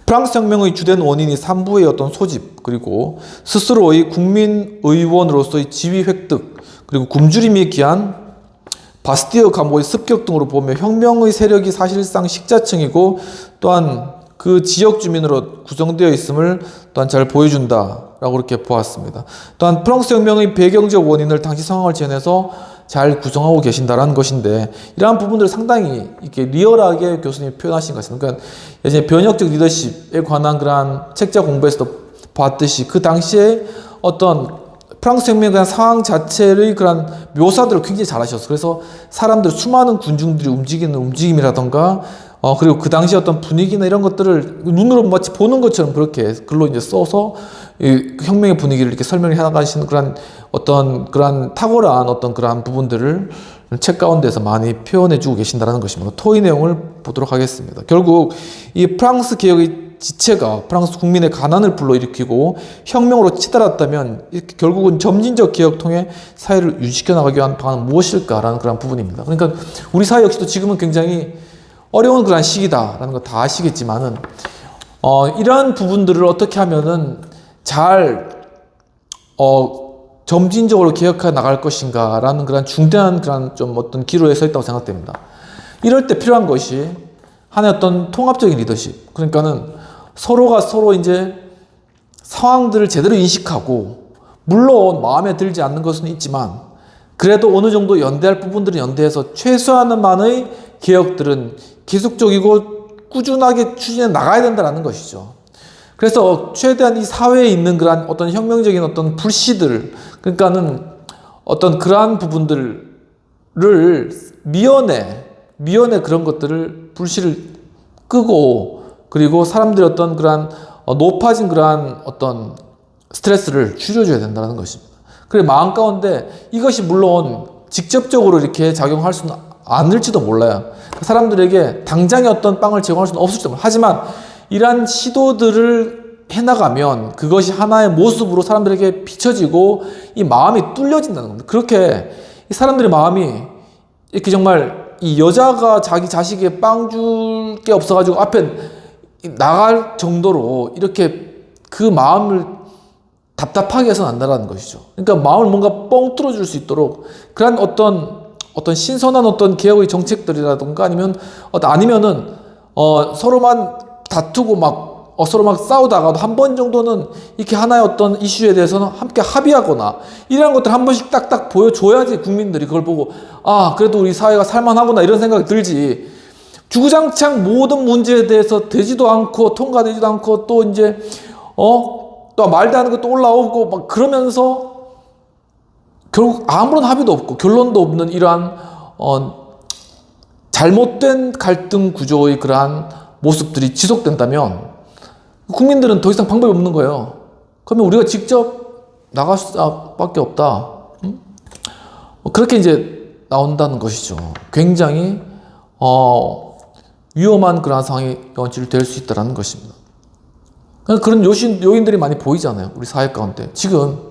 프랑스 혁명의 주된 원인이 삼부의 어떤 소집, 그리고 스스로의 국민의원으로서의 지위 획득, 그리고 굶주림이 기한 바스티어 감옥의 습격 등으로 보며 혁명의 세력이 사실상 식자층이고 또한 그 지역 주민으로 구성되어 있음을 또한 잘 보여준다라고 이렇게 보았습니다. 또한 프랑스 혁명의 배경적 원인을 당시 상황을 재현해서 잘 구성하고 계신다라는 것인데, 이러한 부분들을 상당히 이렇게 리얼하게 교수님이 표현하신 것 같습니다. 그러니까 예전에 변혁적 리더십에 관한 그러한 책자 공부에서도 봤듯이 그 당시에 어떤 프랑스 혁명에 대한 상황 자체의 그런 묘사들을 굉장히 잘 하셨어요. 그래서 사람들, 수많은 군중들이 움직이는 움직임이라던가 그리고 그 당시 어떤 분위기나 이런 것들을 눈으로 마치 보는 것처럼 그렇게 글로 이제 써서 이 혁명의 분위기를 이렇게 설명해 나가시는 그런 어떤 그런 탁월한 어떤 그런 부분들을 책 가운데서 많이 표현해 주고 계신다는 것입니다. 토의 내용을 보도록 하겠습니다. 결국 이 프랑스 개혁의 지체가 프랑스 국민의 가난을 불러일으키고 혁명으로 치달았다면 결국은 점진적 개혁 통해 사회를 유지시켜 나가기 위한 방안은 무엇일까라는 그런 부분입니다. 그러니까 우리 사회 역시도 지금은 굉장히 어려운 그런 시기다라는 거 다 아시겠지만은 이러한 부분들을 어떻게 하면은 잘 점진적으로 개혁해 나갈 것인가라는 그런 중대한 그런 좀 어떤 기로에 서 있다고 생각됩니다. 이럴 때 필요한 것이 하나의 어떤 통합적인 리더십. 그러니까는 서로가 서로 이제 상황들을 제대로 인식하고, 물론 마음에 들지 않는 것은 있지만 그래도 어느 정도 연대할 부분들은 연대해서 최소한만의 개혁들은 계속적이고 꾸준하게 추진해 나가야 된다는 것이죠. 그래서 최대한 이 사회에 있는 그러한 어떤 혁명적인 어떤 불씨들, 그러니까는 어떤 그러한 부분들을 미연에 그런 것들을 불씨를 끄고, 그리고 사람들의 어떤 그러한 높아진 그러한 어떤 스트레스를 줄여줘야 된다는 것입니다. 그래 마음 가운데 이것이 물론 직접적으로 이렇게 작용할 수는 않을지도 몰라요. 사람들에게 당장의 어떤 빵을 제공할 수는 없을지도 몰라요. 하지만 이러한 시도들을 해나가면 그것이 하나의 모습으로 사람들에게 비춰지고 이 마음이 뚫려진다는 겁니다. 그렇게 이 사람들의 마음이 이렇게 정말 이 여자가 자기 자식에게 빵 줄 게 없어가지고 앞에 나갈 정도로 이렇게 그 마음을 답답하게 해서는 안 된다는 것이죠. 그러니까 마음을 뭔가 뻥 뚫어줄 수 있도록 그런 어떤 신선한 어떤 개혁의 정책들이라든가 아니면은 서로만 다투고 막 서로 막 싸우다가도 한 번 정도는 이렇게 하나의 어떤 이슈에 대해서는 함께 합의하거나 이런 것들 한 번씩 딱딱 보여줘야지 국민들이 그걸 보고 그래도 우리 사회가 살만하구나 이런 생각이 들지. 주구장창 모든 문제에 대해서 되지도 않고 통과되지도 않고 또 이제 또 말도 안 되는 것도 올라오고 막 그러면서 결국 아무런 합의도 없고 결론도 없는 이러한 잘못된 갈등 구조의 그러한 모습들이 지속된다면 국민들은 더 이상 방법이 없는 거예요. 그러면 우리가 직접 나갈 수밖에 없다. 그렇게 이제 나온다는 것이죠. 굉장히 위험한 그런 상황이 연출될 수 있다는 것입니다. 그런 요인들이 많이 보이잖아요. 우리 사회 가운데. 지금,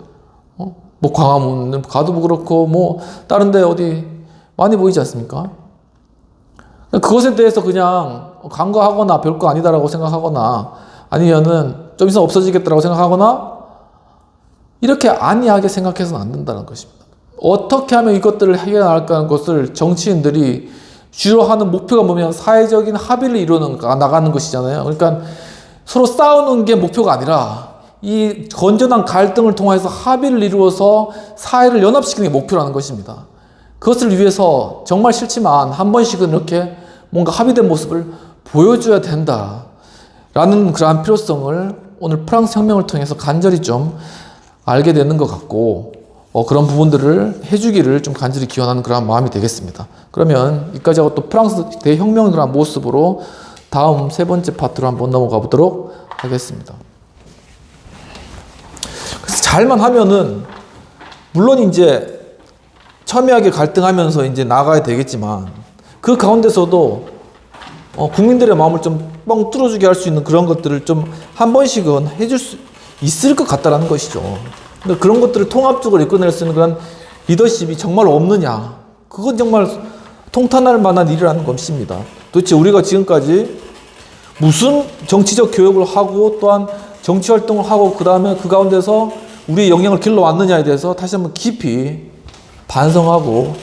뭐 광화문 가도 그렇고, 뭐, 다른데 어디 많이 보이지 않습니까? 그것에 대해서 그냥 간과하거나 별거 아니다라고 생각하거나 아니면은 좀 있으면 없어지겠다라고 생각하거나 이렇게 안이하게 생각해서는 안 된다는 것입니다. 어떻게 하면 이것들을 해결해 나갈까 하는 것을 정치인들이 주로 하는 목표가 뭐냐면 사회적인 합의를 나가는 것이잖아요. 그러니까 서로 싸우는 게 목표가 아니라 이 건전한 갈등을 통해서 합의를 이루어서 사회를 연합시키는 게 목표라는 것입니다. 그것을 위해서 정말 싫지만 한 번씩은 이렇게 뭔가 합의된 모습을 보여줘야 된다라는 그러한 필요성을 오늘 프랑스 혁명을 통해서 간절히 좀 알게 되는 것 같고 그런 부분들을 해주기를 좀 간절히 기원하는 그런 마음이 되겠습니다. 그러면 이까지 하고 또 프랑스 대혁명의 그런 모습으로 다음 세 번째 파트로 한번 넘어가 보도록 하겠습니다. 그래서 잘만 하면은 물론 이제 첨예하게 갈등하면서 이제 나가야 되겠지만 그 가운데서도 국민들의 마음을 좀 뻥 뚫어주게 할 수 있는 그런 것들을 좀 한 번씩은 해줄 수 있을 것 같다라는 것이죠. 근데 그런 것들을 통합적으로 이끌어낼 수 있는 그런 리더십이 정말 없느냐? 그건 정말 통탄할 만한 일이라는 것입니다. 도대체 우리가 지금까지 무슨 정치적 교육을 하고 또한 정치 활동을 하고 그 다음에 그 가운데서 우리의 영향을 길러왔느냐에 대해서 다시 한번 깊이 반성하고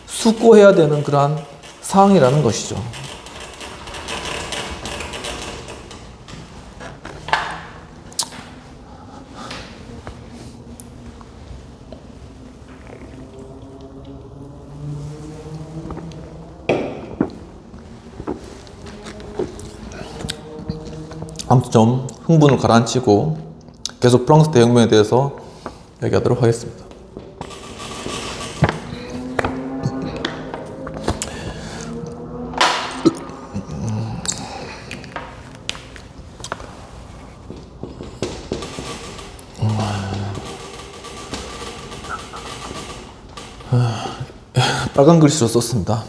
숙고해야 되는 그러한 상황이라는 것이죠. 아무튼 좀 흥분을 가라앉히고 계속 프랑스 대혁명에 대해서 얘기하도록 하겠습니다. 빨간 글씨로 썼습니다.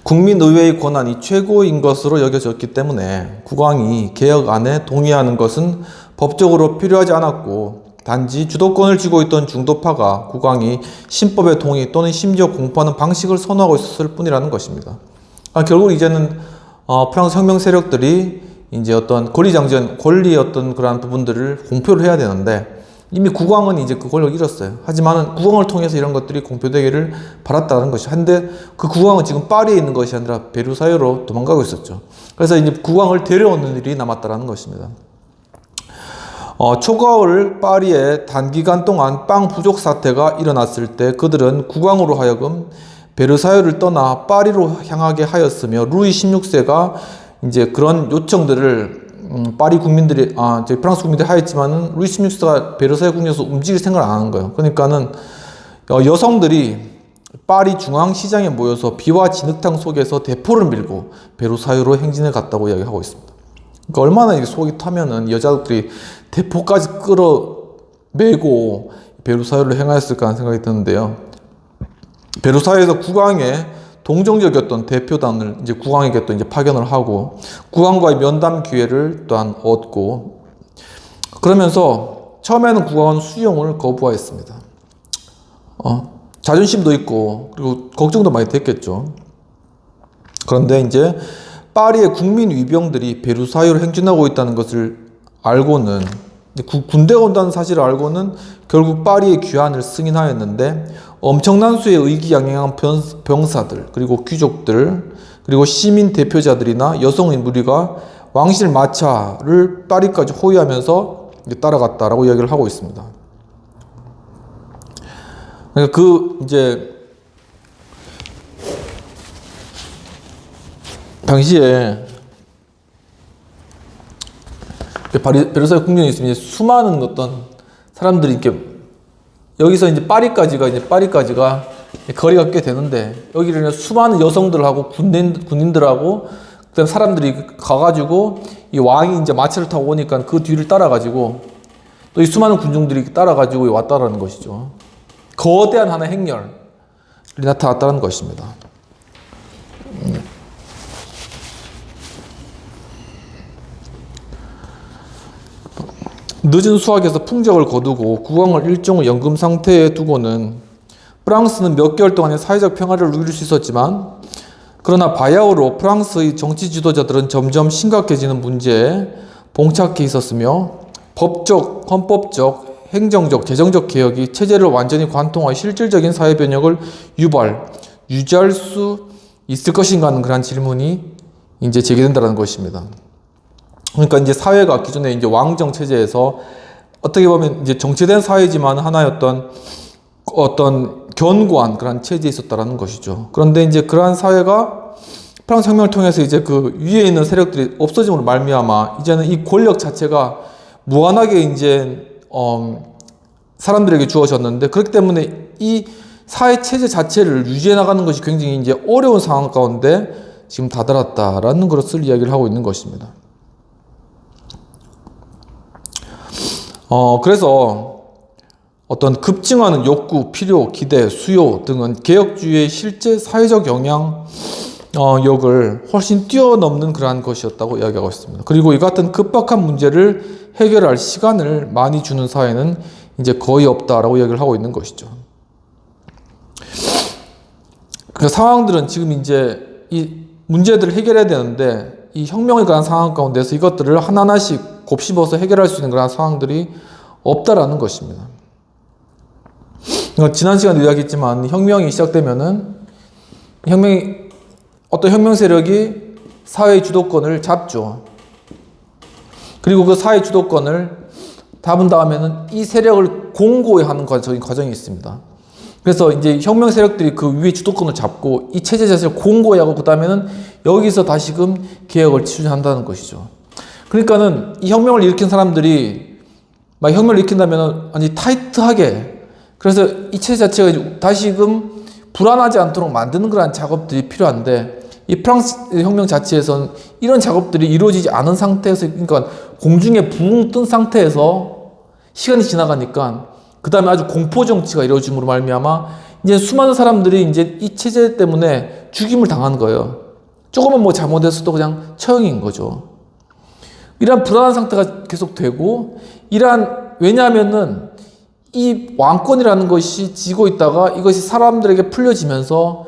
국민의회의 권한이 최고인 것으로 여겨졌기 때문에 국왕이 개혁안에 동의하는 것은 법적으로 필요하지 않았고 단지 주도권을 쥐고 있던 중도파가 국왕이 신법의 동의 또는 심지어 공포하는 방식을 선호하고 있었을 뿐이라는 것입니다. 결국 이제는 프랑스 혁명 세력들이 이제 어떤 권리의 어떤 그러한 부분들을 공표를 해야 되는데 이미 국왕은 이제 그 권력을 잃었어요. 하지만 국왕을 통해서 이런 것들이 공표되기를 바랐다는 것이. 한데 그 국왕은 지금 파리에 있는 것이 아니라 베르사유로 도망가고 있었죠. 그래서 이제 국왕을 데려오는 일이 남았다는 것입니다. 초가을 파리에 단기간 동안 빵 부족 사태가 일어났을 때 그들은 국왕으로 하여금 베르사유를 떠나 파리로 향하게 하였으며 루이 16세가 이제 그런 요청들을 파리 국민들이, 프랑스 국민들이 하였지만은 루이 16세가 베르사유 궁에서 움직일 생각을 안 하는 거예요. 그러니까는 여성들이 파리 중앙시장에 모여서 비와 진흙탕 속에서 대포를 밀고 베르사유로 행진해 갔다고 이야기하고 있습니다. 그러니까 얼마나 이게 속이 타면은 여자들이 대포까지 끌어매고 베르사유를 행하였을까 하는 생각이 드는데요. 베르사유에서 국왕의 동정적이었던 대표단을 이제 국왕에게 또 이제 파견을 하고 국왕과의 면담 기회를 또한 얻고 그러면서 처음에는 국왕은 수용을 거부하였습니다. 자존심도 있고 그리고 걱정도 많이 됐겠죠. 그런데 이제 파리의 국민 위병들이 베르사유를 행진하고 있다는 것을 알고는 군대가 온다는 사실을 알고는 결국 파리의 귀환을 승인하였는데 엄청난 수의 의기양양한 병사들, 그리고 귀족들, 그리고 시민 대표자들이나 여성의 무리가 왕실 마차를 파리까지 호위하면서 따라갔다라고 이야기를 하고 있습니다. 그러니까 당시에 베르사유 궁전에 있으면 수많은 어떤 사람들이 이렇게 여기서 이제 파리까지가 거리가 꽤 되는데 여기를 수많은 여성들하고 군인들하고 그다음 사람들이 가가지고 이 왕이 이제 마차를 타고 오니까 그 뒤를 따라가지고 또 이 수많은 군중들이 따라가지고 왔다라는 것이죠. 거대한 하나의 행렬이 나타났다는 것입니다. 늦은 수학에서 풍적을 거두고 국왕을 일종의 연금 상태에 두고는 프랑스는 몇 개월 동안의 사회적 평화를 누릴 수 있었지만 그러나 바야흐로 프랑스의 정치 지도자들은 점점 심각해지는 문제에 봉착해 있었으며 법적, 헌법적, 행정적, 재정적 개혁이 체제를 완전히 관통하여 실질적인 사회 변혁을 유지할 수 있을 것인가 하는 그런 질문이 이제 제기된다는 것입니다. 그러니까 이제 사회가 기존에 이제 왕정 체제에서 어떻게 보면 이제 정체된 사회지만 하나의 어떤 견고한 그런 체제에 있었다라는 것이죠. 그런데 이제 그러한 사회가 프랑스 혁명을 통해서 이제 그 위에 있는 세력들이 없어짐으로 말미암아 이제는 이 권력 자체가 무한하게 이제 사람들에게 주어졌는데 그렇기 때문에 이 사회 체제 자체를 유지해 나가는 것이 굉장히 이제 어려운 상황 가운데 지금 다다랐다라는 것을 이야기를 하고 있는 것입니다. 그래서 어떤 급증하는 욕구, 필요, 기대, 수요 등은 개혁주의의 실제 사회적 영향력을 훨씬 뛰어넘는 그러한 것이었다고 이야기하고 있습니다. 그리고 이 같은 급박한 문제를 해결할 시간을 많이 주는 사회는 이제 거의 없다라고 이야기를 하고 있는 것이죠. 그 상황들은 지금 이제 이 문제들을 해결해야 되는데 이 혁명에 관한 상황 가운데서 이것들을 하나하나씩 곱씹어서 해결할 수 있는 그런 상황들이 없다라는 것입니다. 지난 시간에 이야기했지만 혁명이 시작되면은 어떤 혁명 세력이 사회의 주도권을 잡죠. 그리고 그 사회 주도권을 잡은 다음에는 이 세력을 공고히 하는 과정이 있습니다. 그래서 이제 혁명 세력들이 그 위에 주도권을 잡고 이 체제 자체를 공고히 하고 그 다음에는 여기서 다시금 개혁을 추진한다는 것이죠. 그러니까는 이 혁명을 일으킨 사람들이 막 혁명을 일으킨다면 아니 타이트하게 그래서 이 체제 자체가 다시금 불안하지 않도록 만드는 그러한 작업들이 필요한데 이 프랑스 혁명 자체에서는 이런 작업들이 이루어지지 않은 상태에서 그러니까 공중에 붕 뜬 상태에서 시간이 지나가니까 그 다음에 아주 공포 정치가 이루어짐으로 말미암아 이제 수많은 사람들이 이제 이 체제 때문에 죽임을 당하는 거예요. 조금만 뭐 잘못했어도 그냥 처형인 거죠. 이러한 불안한 상태가 계속되고 왜냐하면은 이 왕권이라는 것이 지고 있다가 이것이 사람들에게 풀려지면서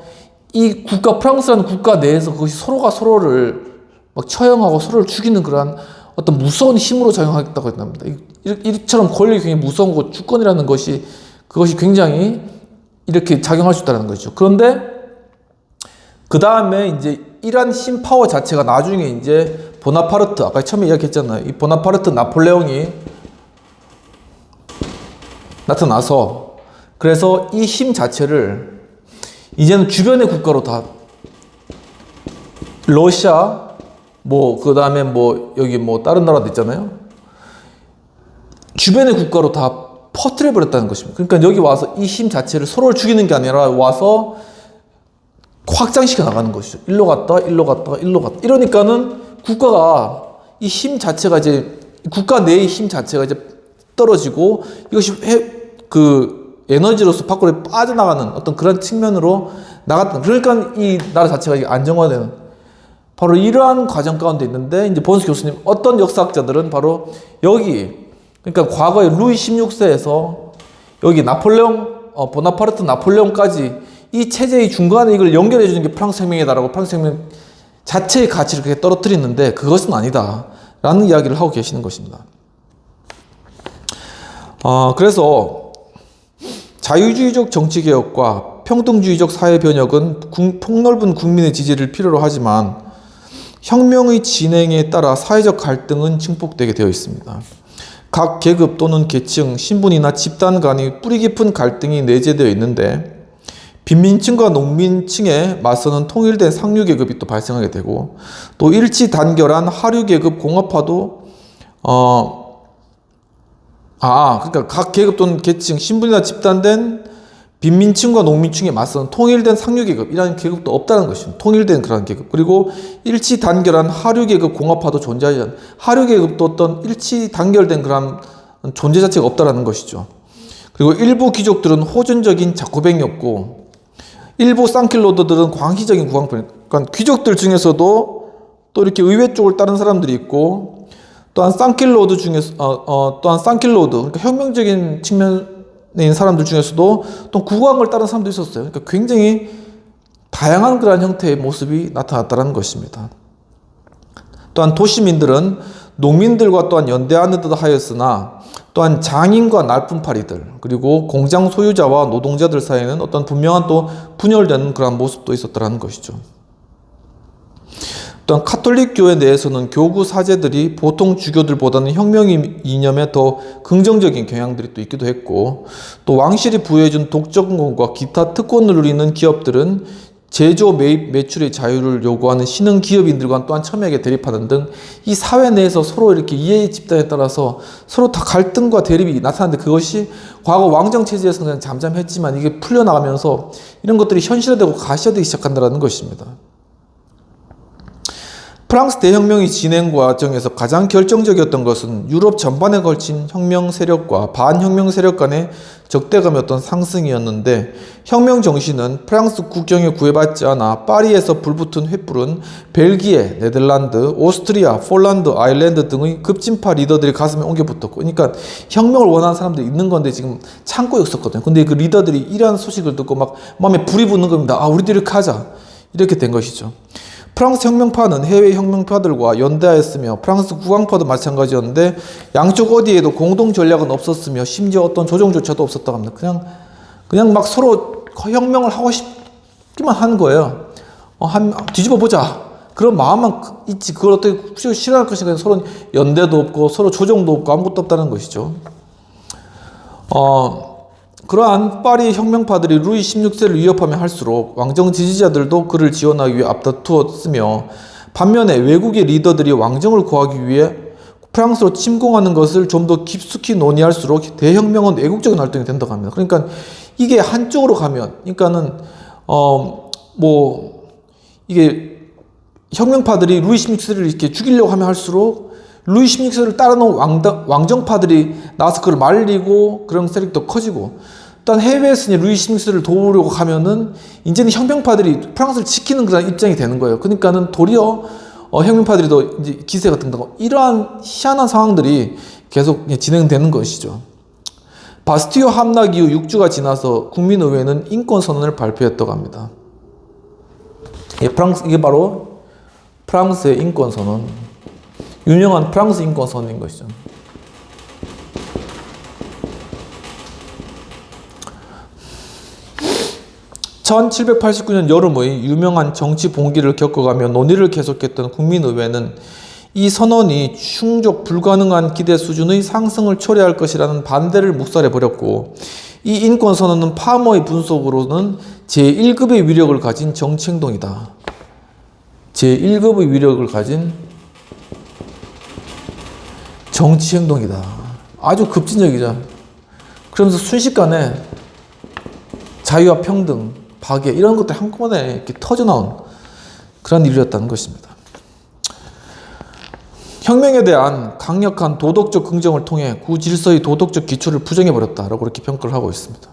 이 프랑스라는 국가 내에서 그것이 서로가 서로를 막 처형하고 서로를 죽이는 그러한 어떤 무서운 힘으로 작용하겠다고 했답니다. 이처럼 권력이 굉장히 무서운 것, 주권이라는 그것이 굉장히 이렇게 작용할 수 있다는 것이죠. 그런데 그 다음에 이제 이러한 힘 파워 자체가 나중에 이제 보나파르트, 아까 처음에 이야기했잖아요. 이 보나파르트 나폴레옹이 나타나서 그래서 이 힘 자체를 이제는 주변의 국가로 다 러시아 그 다음에 여기 다른 나라도 있잖아요. 주변의 국가로 다 퍼뜨려 버렸다는 것입니다. 그러니까 여기 와서 이 힘 자체를 서로를 죽이는 게 아니라 와서 확장시켜 나가는 것이죠. 일로 갔다 일로 갔다 이러니까는 국가가 이 힘 자체가 이제 국가 내의 힘 자체가 이제 떨어지고 이것이 에너지로서 밖으로 빠져나가는 어떤 그런 측면으로 나갔다. 그러니까 이 나라 자체가 안정화되는 바로 이러한 과정 가운데 있는데 이제 본스 교수님 어떤 역사학자들은 바로 여기 그러니까 과거에 루이 16세에서 여기 보나파르트 나폴레옹까지 이 체제의 중간에 이걸 연결해 주는 게 프랑스 혁명이다라고 프랑스 혁명 자체의 가치를 그렇게 떨어뜨리는데 그것은 아니다 라는 이야기를 하고 계시는 것입니다. 그래서 자유주의적 정치개혁과 평등주의적 사회변혁은 폭넓은 국민의 지지를 필요로 하지만 혁명의 진행에 따라 사회적 갈등은 증폭되게 되어 있습니다. 각 계급 또는 계층, 신분이나 집단 간의 뿌리 깊은 갈등이 내재되어 있는데 빈민층과 농민층에 맞서는 통일된 상류계급이 또 발생하게 되고 또 일치 단결한 하류계급 공업화도 그러니까 각 계급 또는 계층, 신분이나 집단된 빈민층과 농민층에 맞서는 통일된 상류계급이라는 계급도 없다는 것입니다. 통일된 그런 계급. 그리고 일치 단결한 하류계급 공업화도 존재하지 않는 하류계급도 어떤 일치 단결된 그런 존재 자체가 없다는 것이죠. 그리고 일부 귀족들은 호전적인 자코뱅이었고 일부 쌍킬로드들은 광희적인 구강편. 그러니까 귀족들 중에서도 또 이렇게 의회 쪽을 따른 사람들이 있고 또한 쌍킬로드 중에서 그러니까 혁명적인 측면인 사람들 중에서도 또 국왕을 따른 사람도 있었어요. 그러니까 굉장히 다양한 그러한 형태의 모습이 나타났다는 것입니다. 또한 도시민들은 농민들과 또한 연대하는 듯 하였으나 또한 장인과 날품팔이들 그리고 공장 소유자와 노동자들 사이에는 어떤 분명한 또 분열되는 그런 모습도 있었다는 것이죠. 또한 카톨릭 교회 내에서는 교구 사제들이 보통 주교들보다는 혁명의 이념에 더 긍정적인 경향들이 또 있기도 했고 또 왕실이 부여해준 독점권과 기타 특권을 누리는 기업들은 제조 매입 매출의 자유를 요구하는 신흥 기업인들과 또한 첨예하게 대립하는 등 이 사회 내에서 서로 이렇게 이해의 집단에 따라서 서로 다 갈등과 대립이 나타나는데 그것이 과거 왕정 체제에서는 그냥 잠잠했지만 이게 풀려나가면서 이런 것들이 현실화되고 가시화되기 시작한다는 것입니다. 프랑스 대혁명의 진행 과정에서 가장 결정적이었던 것은 유럽 전반에 걸친 혁명 세력과 반혁명 세력 간의 적대감의 어떤 상승이었는데 혁명 정신은 프랑스 국경에 구애받지 않아 파리에서 불붙은 횃불은 벨기에, 네덜란드, 오스트리아, 폴란드, 아일랜드 등의 급진파 리더들의 가슴에 옮겨 붙었고 그러니까 혁명을 원하는 사람들이 있는 건데 지금 참고 있었거든요. 근데 그 리더들이 이러한 소식을 듣고 막 마음에 불이 붙는 겁니다. 우리도 이렇게 하자. 이렇게 된 것이죠. 프랑스 혁명파는 해외 혁명파들과 연대하였으며 프랑스 국왕파도 마찬가지였는데 양쪽 어디에도 공동 전략은 없었으며 심지어 어떤 조정조차도 없었다고 합니다. 그냥 막 서로 혁명을 하고 싶기만 한 거예요. 뒤집어 보자. 그런 마음만 있지. 그걸 어떻게 실현할 것인가. 서로 연대도 없고 서로 조정도 없고 아무것도 없다는 것이죠. 그러한 파리 혁명파들이 루이 16세를 위협하며 할수록 왕정 지지자들도 그를 지원하기 위해 앞다투었으며 반면에 외국의 리더들이 왕정을 구하기 위해 프랑스로 침공하는 것을 좀 더 깊숙이 논의할수록 대혁명은 애국적인 활동이 된다고 합니다. 그러니까 이게 한쪽으로 가면, 그러니까는 이게 혁명파들이 루이 16세를 이렇게 죽이려고 하면 할수록 루이 16세를 따르는 왕정파들이 나와서 그걸 말리고 그런 세력도 커지고 일단 해외에서 루이 16세를 도우려고 하면은 이제는 혁명파들이 프랑스를 지키는 그런 입장이 되는 거예요. 그러니까는 도리어 혁명파들이 더 이제 기세가 든다고 이러한 희한한 상황들이 계속 진행되는 것이죠. 바스티유 함락 이후 6주가 지나서 국민의회는 인권선언을 발표했다고 합니다. 이게 바로 프랑스의 인권선언. 유명한 프랑스 인권선언인 것이죠. 1789년 여름의 유명한 정치 봉기를 겪어가며 논의를 계속했던 국민의회는 이 선언이 충족 불가능한 기대 수준의 상승을 초래할 것이라는 반대를 묵살해버렸고 이 인권선언은 파머의 분석으로는 제1급의 위력을 가진 정치행동이다. 제1급의 위력을 가진 정치행동이다. 아주 급진적이죠. 그러면서 순식간에 자유와 평등, 박애 이런 것들 한꺼번에 이렇게 터져나온 그런 일이었다는 것입니다. 혁명에 대한 강력한 도덕적 긍정을 통해 구질서의 도덕적 기초를 부정해버렸다라고 이렇게 평가를 하고 있습니다.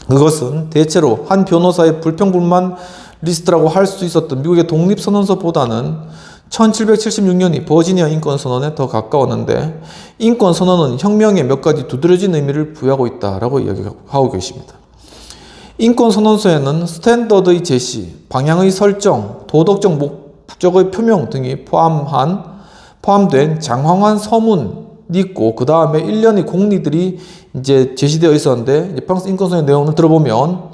그것은 대체로 한 변호사의 불평불만 리스트라고 할 수 있었던 미국의 독립선언서보다는 1776년이 버지니아 인권선언에 더 가까웠는데 인권선언은 혁명에 몇 가지 두드러진 의미를 부여하고 있다라고 이야기하고 계십니다. 인권선언서에는 스탠더드의 제시, 방향의 설정, 도덕적 목적의 표명 등이 포함된 장황한 서문을 있고, 그 다음에 1년의 공리들이 이제 제시되어 있었는데, 이제 프랑스 인권선언의 내용을 들어보면,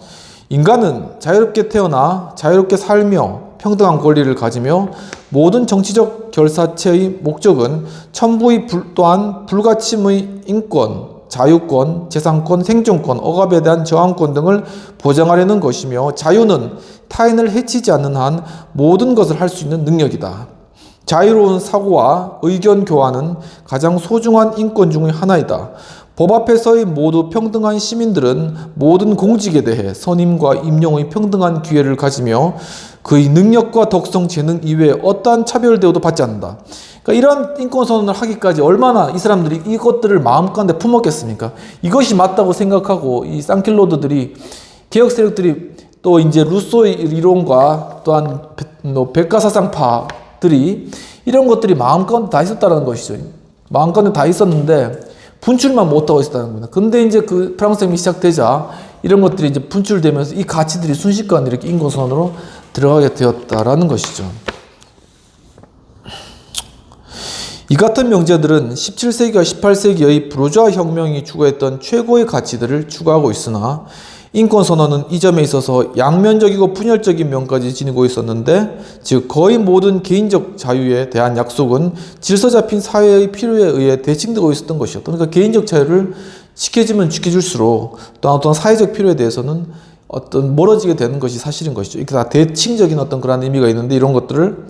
인간은 자유롭게 태어나 자유롭게 살며 평등한 권리를 가지며 모든 정치적 결사체의 목적은 천부의 또한 불가침의 인권, 자유권, 재산권, 생존권, 억압에 대한 저항권 등을 보장하려는 것이며 자유는 타인을 해치지 않는 한 모든 것을 할 수 있는 능력이다. 자유로운 사고와 의견 교환은 가장 소중한 인권 중의 하나이다. 법 앞에서의 모두 평등한 시민들은 모든 공직에 대해 선임과 임용의 평등한 기회를 가지며 그의 능력과 덕성, 재능 이외에 어떠한 차별 대우도 받지 않는다. 그러니까 이런 인권선언을 하기까지 얼마나 이 사람들이 이것들을 마음가운데 품었겠습니까? 이것이 맞다고 생각하고 이 쌍킬로드들이 개혁 세력들이 또 이제 루소의 이론과 또한 백과사상파들이 이런 것들이 마음가운데 다 있었다는 것이죠. 마음가운데 다 있었는데 분출만 못하고 있었다는 겁니다. 근데 이제 그 프랑스革命시작되자 이런 것들이 이제 분출되면서 이 가치들이 순식간에 이렇게 인권선언으로 들어가게 되었다라는 것이죠. 이 같은 명제들은 17세기와 18세기의 부르주아 혁명이 추구했던 최고의 가치들을 추구하고 있으나 인권선언은 이 점에 있어서 양면적이고 분열적인 면까지 지니고 있었는데, 즉 거의 모든 개인적 자유에 대한 약속은 질서 잡힌 사회의 필요에 의해 대칭되고 있었던 것이었다. 그러니까 개인적 자유를 지켜주면 지켜줄수록 또 어떤 사회적 필요에 대해서는 어떤 멀어지게 되는 것이 사실인 것이죠. 이렇게 다 대칭적인 어떤 그런 의미가 있는데, 이런 것들을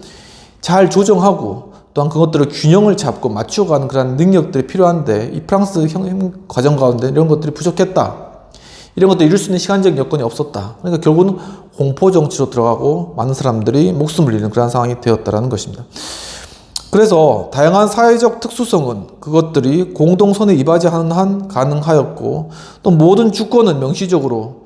잘 조정하고 또한 그것들을 균형을 잡고 맞춰가는 그런 능력들이 필요한데, 이 프랑스 혁명 과정 가운데 이런 것들이 부족했다. 이런 것도 이룰 수 있는 시간적 여건이 없었다. 그러니까 결국은 공포 정치로 들어가고 많은 사람들이 목숨을 잃는 그런 상황이 되었다라는 것입니다. 그래서 다양한 사회적 특수성은 그것들이 공동선에 이바지하는 한 가능하였고, 또 모든 주권은 명시적으로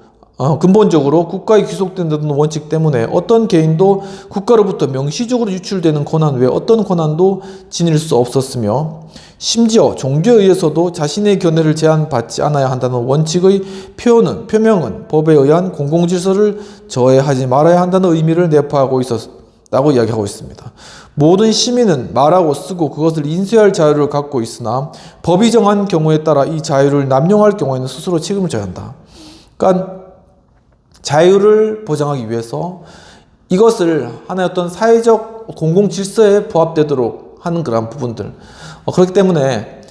근본적으로 국가에 귀속된다는 원칙 때문에 어떤 개인도 국가로부터 명시적으로 유출되는 권한 외에 어떤 권한도 지닐 수 없었으며, 심지어 종교에 의해서도 자신의 견해를 제한받지 않아야 한다는 원칙의 표명은 법에 의한 공공질서를 저해하지 말아야 한다는 의미를 내포하고 있었다고 이야기하고 있습니다. 모든 시민은 말하고 쓰고 그것을 인쇄할 자유를 갖고 있으나 법이 정한 경우에 따라 이 자유를 남용할 경우에는 스스로 책임을 져야 한다. 그러니까 자유를 보장하기 위해서 이것을 하나의 어떤 사회적 공공질서에 부합되도록 하는 그런 부분들, 그렇기 때문에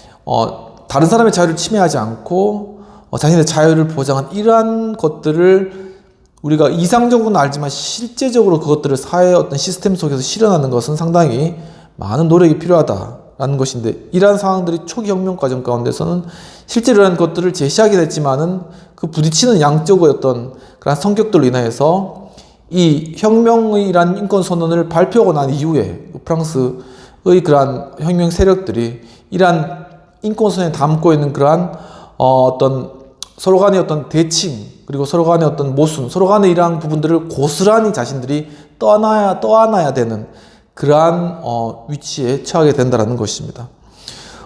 다른 사람의 자유를 침해하지 않고 자신의 자유를 보장한 이러한 것들을 우리가 이상적으로는 알지만 실제적으로 그것들을 사회의 어떤 시스템 속에서 실현하는 것은 상당히 많은 노력이 필요하다라는 것인데, 이러한 상황들이 초기 혁명 과정 가운데서는 실제로 이러한 것들을 제시하게 됐지만은 그 부딪히는 양쪽의 어떤 그런 성격들로 인해서 이 혁명이란 인권선언을 발표하고 난 이후에 프랑스의 그러한 혁명 세력들이 이러한 인권선언에 담고 있는 그러한 어떤 서로 간의 어떤 대칭, 그리고 서로 간의 어떤 모순, 서로 간의 이러한 부분들을 고스란히 자신들이 떠안아야 되는 그러한 위치에 처하게 된다는 것입니다.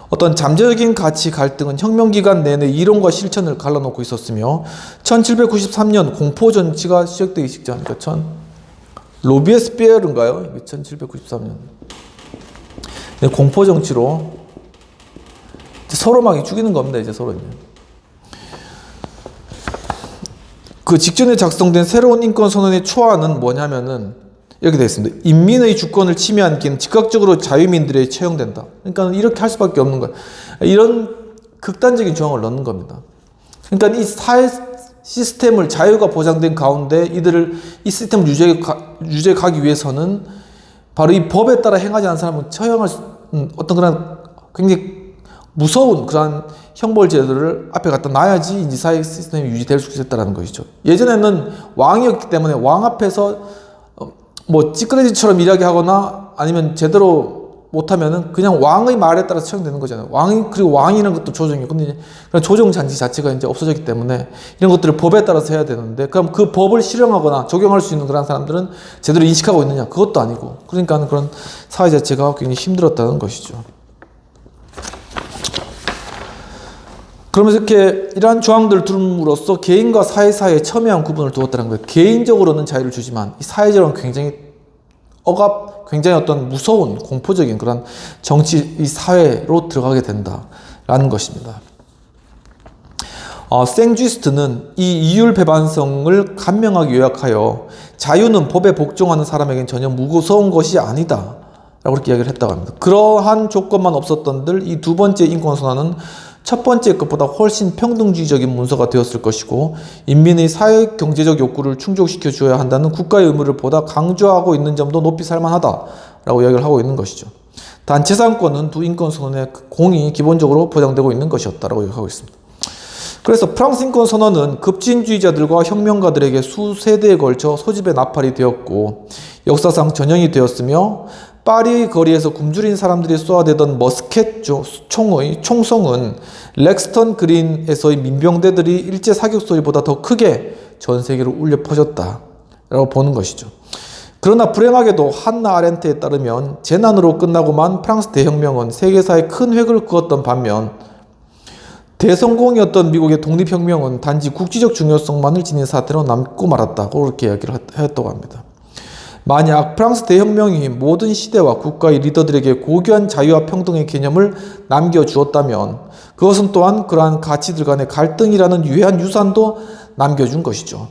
어떤 잠재적인 가치 갈등은 혁명기간 내내 이론과 실천을 갈라놓고 있었으며, 1793년 공포정치가 시작되기 직전, 그러니까 로비에스피에르인가요? 1793년. 공포정치로 서로 막 죽이는 겁니다, 이제 서로. 그 직전에 작성된 새로운 인권선언의 초안은 뭐냐면은 이렇게 되어 있습니다. 인민의 주권을 침해한 기는 즉각적으로 자유민들에 처형된다. 그러니까 이렇게 할 수밖에 없는 거예요. 이런 극단적인 조항을 넣는 겁니다. 그러니까 이 사회 시스템을 자유가 보장된 가운데 이 시스템을 유지해 가기 위해서는 바로 이 법에 따라 행하지 않은 사람은 처형할 어떤 그런 굉장히 무서운 그러한 형벌제도를 앞에 갖다 놔야지 이제 사회 시스템이 유지될 수 있었다는 것이죠. 예전에는 왕이었기 때문에 왕 앞에서 뭐 찌끄러지처럼 이야기하거나 아니면 제대로 못하면은 그냥 왕의 말에 따라서 처형되는 거잖아요. 그리고 왕이라는 것도 조정이에요. 근데 이제 조정 잔치 자체가 이제 없어졌기 때문에 이런 것들을 법에 따라서 해야 되는데, 그럼 그 법을 실행하거나 적용할 수 있는 그런 사람들은 제대로 인식하고 있느냐? 그것도 아니고. 그러니까 그런 사회 자체가 굉장히 힘들었다는 것이죠. 그러면서 이렇게 이러한 조항들을 두므로써 개인과 사회 사이에 첨예한 구분을 두었다는 거예요. 개인적으로는 자유를 주지만 이 사회적으로는 굉장히 억압, 굉장히 어떤 무서운 공포적인 그런 정치 이 사회로 들어가게 된다라는 것입니다. 생쥐스트는 이 이율 배반성을 간명하게 요약하여 자유는 법에 복종하는 사람에겐 전혀 무서운 것이 아니다 라고 그렇게 이야기를 했다고 합니다. 그러한 조건만 없었던들 이 두 번째 인권선언은 첫 번째 것보다 훨씬 평등주의적인 문서가 되었을 것이고 인민의 사회 경제적 욕구를 충족시켜 주어야 한다는 국가의 의무를 보다 강조하고 있는 점도 높이 살만하다라고 이야기를 하고 있는 것이죠. 단체상권은 두 인권선언의 공이 기본적으로 보장되고 있는 것이었다라고 얘기하고 있습니다. 그래서 프랑스 인권선언은 급진주의자들과 혁명가들에게 수세대에 걸쳐 소집의 나팔이 되었고 역사상 전형이 되었으며 파리 거리에서 굶주린 사람들이 쏘아대던 머스켓 총의 총성은 렉스턴 그린에서의 민병대들이 일제 사격 소리보다 더 크게 전 세계로 울려 퍼졌다라고 보는 것이죠. 그러나 불행하게도 한나 아렌트에 따르면 재난으로 끝나고만 프랑스 대혁명은 세계사에 큰 획을 그었던 반면 대성공이었던 미국의 독립혁명은 단지 국지적 중요성만을 지닌 사태로 남고 말았다고 그렇게 이야기를 했다고 합니다. 만약 프랑스 대혁명이 모든 시대와 국가의 리더들에게 고귀한 자유와 평등의 개념을 남겨주었다면 그것은 또한 그러한 가치들 간의 갈등이라는 유해한 유산도 남겨준 것이죠.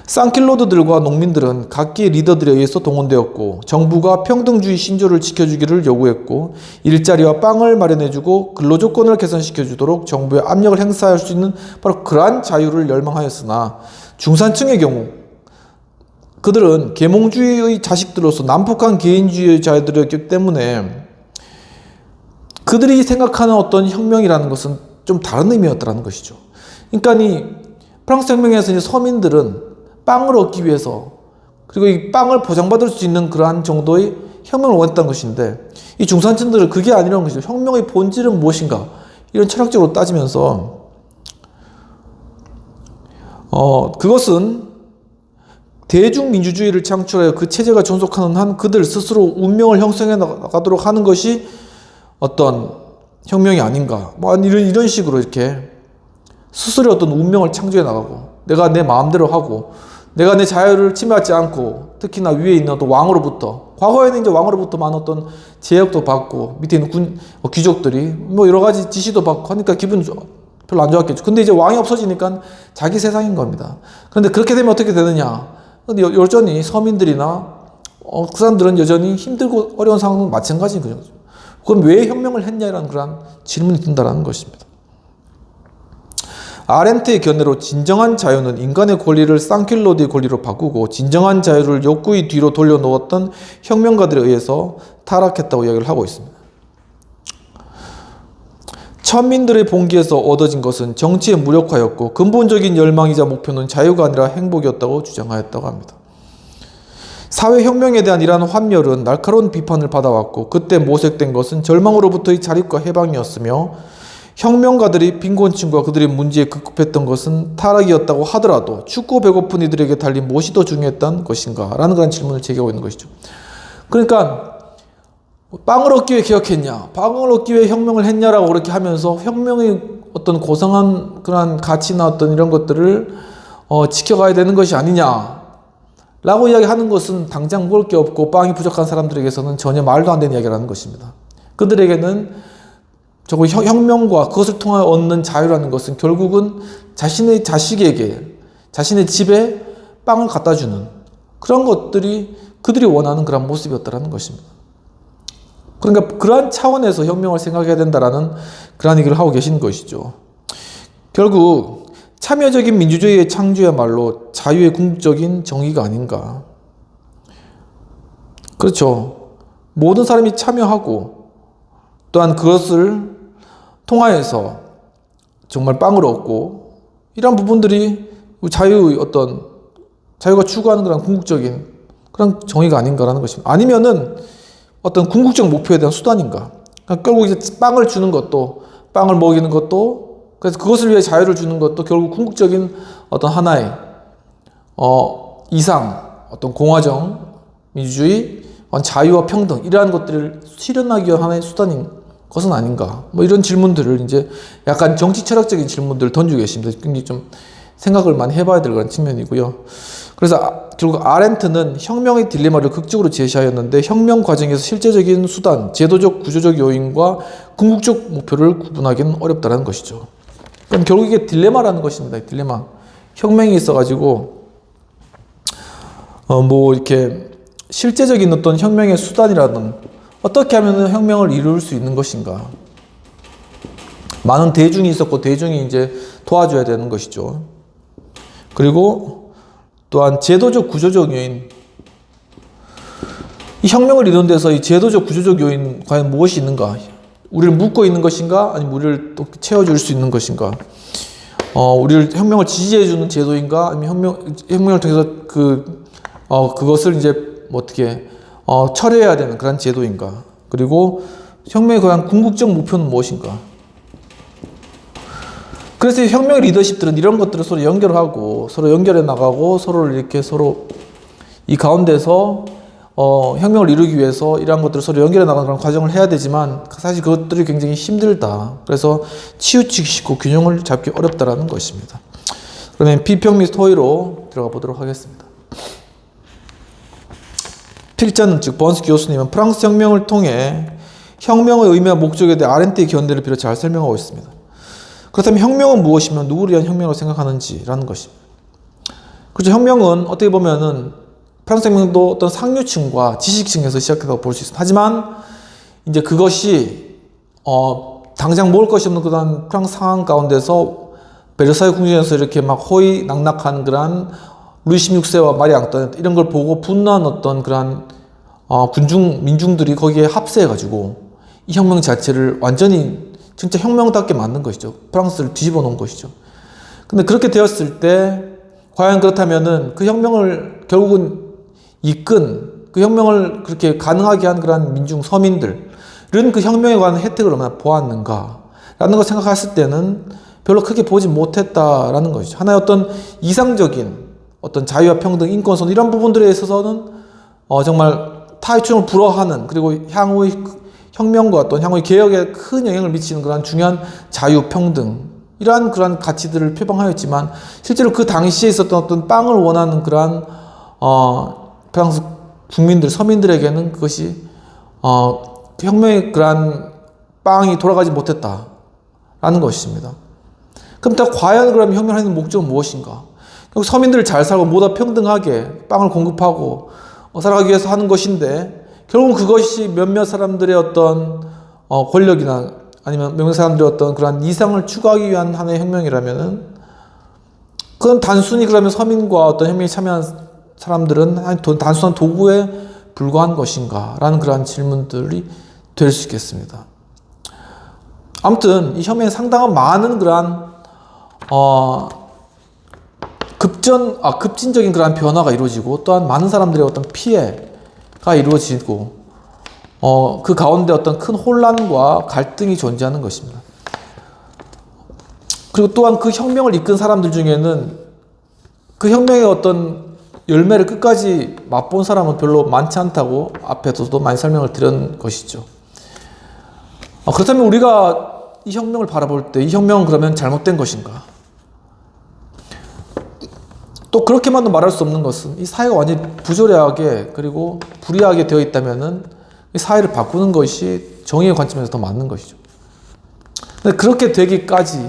쌍킬로드들과 농민들은 각기의 리더들에 의해서 동원되었고 정부가 평등주의 신조를 지켜주기를 요구했고 일자리와 빵을 마련해주고 근로조건을 개선시켜주도록 정부에 압력을 행사할 수 있는 바로 그러한 자유를 열망하였으나 중산층의 경우 그들은 계몽주의의 자식들로서 난폭한 개인주의자들이었기 때문에 그들이 생각하는 어떤 혁명이라는 것은 좀 다른 의미였다는 것이죠. 그러니까 이 프랑스 혁명에서 이제 서민들은 빵을 얻기 위해서 그리고 이 빵을 보장받을 수 있는 그러한 정도의 혁명을 원했다는 것인데 이 중산층들은 그게 아니라는 것이죠. 혁명의 본질은 무엇인가 이런 철학적으로 따지면서 그것은 대중민주주의를 창출하여 그 체제가 존속하는 한 그들 스스로 운명을 형성해 나가도록 하는 것이 어떤 혁명이 아닌가 뭐 이런 식으로 이렇게 스스로 어떤 운명을 창조해 나가고 내가 내 마음대로 하고 내가 내 자유를 침해하지 않고 특히나 위에 있는 어떤 왕으로부터 과거에는 이제 왕으로부터만 어떤 제약도 받고 밑에 있는 귀족들이 뭐 여러 가지 지시도 받고 하니까 기분 별로 안 좋았겠죠. 근데 이제 왕이 없어지니까 자기 세상인 겁니다. 그런데 그렇게 되면 어떻게 되느냐? 근데 여전히 서민들이나 그 사람들은 여전히 힘들고 어려운 상황은 마찬가지인 거죠. 그럼 왜 혁명을 했냐라는 그런 질문이 든다는 것입니다. 아렌트의 견해로 진정한 자유는 인간의 권리를 쌍킬로드의 권리로 바꾸고 진정한 자유를 욕구의 뒤로 돌려놓았던 혁명가들에 의해서 타락했다고 이야기를 하고 있습니다. 천민들의 봉기에서 얻어진 것은 정치의 무력화였고 근본적인 열망이자 목표는 자유가 아니라 행복이었다고 주장하였다고 합니다. 사회혁명에 대한 이러한 환멸은 날카로운 비판을 받아왔고 그때 모색된 것은 절망으로부터의 자립과 해방이었으며 혁명가들이 빈곤층과 그들의 문제에 급급했던 것은 타락이었다고 하더라도 춥고 배고픈 이들에게 달리 무엇이 더 중요했던 것인가? 라는 그런 질문을 제기하고 있는 것이죠. 그러니까 빵을 얻기 위해 개혁했냐? 빵을 얻기 위해 혁명을 했냐라고 그렇게 하면서 혁명의 어떤 고상한 그런 가치나 어떤 이런 것들을 지켜가야 되는 것이 아니냐? 라고 이야기하는 것은 당장 먹을 게 없고 빵이 부족한 사람들에게서는 전혀 말도 안 되는 이야기라는 것입니다. 그들에게는 저거 혁명과 그것을 통하여 얻는 자유라는 것은 결국은 자신의 자식에게 자신의 집에 빵을 갖다 주는 그런 것들이 그들이 원하는 그런 모습이었다는 것입니다. 그러니까 그러한 차원에서 혁명을 생각해야 된다라는 그런 얘기를 하고 계신 것이죠. 결국 참여적인 민주주의의 창조야말로 자유의 궁극적인 정의가 아닌가. 그렇죠. 모든 사람이 참여하고 또한 그것을 통하여서 정말 빵을 얻고 이런 부분들이 자유의 어떤 자유가 추구하는 그런 궁극적인 그런 정의가 아닌가라는 것입니다. 아니면은 어떤 궁극적 목표에 대한 수단인가? 그러니까 결국 이제 빵을 주는 것도 빵을 먹이는 것도 그래서 그것을 위해 자유를 주는 것도 결국 궁극적인 어떤 하나의 이상 어떤 공화정 민주주의 자유와 평등 이러한 것들을 실현하기 위한 하나의 수단인 것은 아닌가? 뭐 이런 질문들을 이제 약간 정치 철학적인 질문들을 던지고 계십니다. 굉장히 좀 생각을 많이 해봐야 될 그런 측면이고요. 그래서 결국 아렌트는 혁명의 딜레마를 극적으로 제시하였는데 혁명 과정에서 실제적인 수단, 제도적 구조적 요인과 궁극적 목표를 구분하기는 어렵다는 것이죠. 그럼 결국 이게 딜레마라는 것입니다. 딜레마. 혁명이 있어가지고 뭐 이렇게 실제적인 어떤 혁명의 수단이라든 어떻게 하면 혁명을 이룰 수 있는 것인가. 많은 대중이 있었고 대중이 이제 도와줘야 되는 것이죠. 그리고 또한 제도적 구조적 요인. 이 혁명을 이루는 데서 이 제도적 구조적 요인 과연 무엇이 있는가? 우리를 묶고 있는 것인가? 아니면 우리를 또 채워줄 수 있는 것인가? 우리를 혁명을 지지해주는 제도인가? 아니면 혁명을 통해서 그것을 이제 뭐 어떻게 철회해야 되는 그런 제도인가? 그리고 혁명의 과연 궁극적 목표는 무엇인가? 그래서 혁명의 리더십들은 이런 것들을 서로 연결하고 서로 연결해 나가고 서로를 이렇게 서로 이 가운데서 혁명을 이루기 위해서 이러한 것들을 서로 연결해 나가는 그런 과정을 해야 되지만 사실 그것들이 굉장히 힘들다. 그래서 치우치기 쉽고 균형을 잡기 어렵다라는 것입니다. 그러면 비평 및 토의로 들어가 보도록 하겠습니다. 필자는 즉 번스 교수님은 프랑스 혁명을 통해 혁명의 의미와 목적에 대해 아렌트의 견해를 비롯 잘 설명하고 있습니다. 그렇다면 혁명은 무엇이며 누구를 위한 혁명으로 생각하는지라는 것입니다. 그렇죠. 혁명은 어떻게 보면은 프랑스 혁명도 어떤 상류층과 지식층에서 시작했다고 볼 수 있습니다. 하지만 이제 그것이 당장 먹을 것이 없는 그런 프랑스 상황 가운데서 베르사유 궁전에서 이렇게 막 호의 낙낙한 그런 루이 16세와 마리 앙뚜아네트 이런 걸 보고 분노한 어떤 그런 민중들이 거기에 합세해가지고 이 혁명 자체를 완전히 진짜 혁명답게 만든 것이죠. 프랑스를 뒤집어 놓은 것이죠. 근데 그렇게 되었을 때 과연 그렇다면은 그 혁명을 결국은 이끈 그 혁명을 그렇게 가능하게 한 그런 민중 서민들은 그 혁명에 관한 혜택을 얼마나 보았는가 라는 걸 생각했을 때는 별로 크게 보지 못했다라는 것이죠. 하나의 어떤 이상적인 어떤 자유와 평등, 인권선 이런 부분들에 있어서는 정말 타의충을 불허하는 그리고 향후의 혁명과 어떤 향후의 개혁에 큰 영향을 미치는 그런 중요한 자유, 평등 이러한 그런 가치들을 표방하였지만 실제로 그 당시에 있었던 어떤 빵을 원하는 그러한 프랑스 국민들, 서민들에게는 그것이 혁명의 그러한 빵이 돌아가지 못했다라는 것입니다. 그럼 과연 그럼 혁명을 하는 목적은 무엇인가? 결국 서민들을 잘 살고 모두 평등하게 빵을 공급하고 살아가기 위해서 하는 것인데 결국 그것이 몇몇 사람들의 어떤 권력이나 아니면 몇몇 사람들의 어떤 그런 이상을 추구하기 위한 하나의 혁명이라면은 그건 단순히 그러면 서민과 어떤 혁명에 참여한 사람들은 단순한 도구에 불과한 것인가? 라는 그러한 질문들이 될 수 있겠습니다. 아무튼 이 혁명에 상당한 많은 그러한 급진적인 그러한 변화가 이루어지고 또한 많은 사람들의 어떤 피해가 이루어지고 그 가운데 어떤 큰 혼란과 갈등이 존재하는 것입니다. 그리고 또한 그 혁명을 이끈 사람들 중에는 그 혁명의 어떤 열매를 끝까지 맛본 사람은 별로 많지 않다고 앞에서도 많이 설명을 드린 것이죠. 그렇다면 우리가 이 혁명을 바라볼 때 이 혁명은 그러면 잘못된 것인가? 또 그렇게만도 말할 수 없는 것은 이 사회가 완전히 부조리하게 그리고 불이하게 되어 있다면은 이 사회를 바꾸는 것이 정의의 관점에서 더 맞는 것이죠. 근데 그렇게 되기까지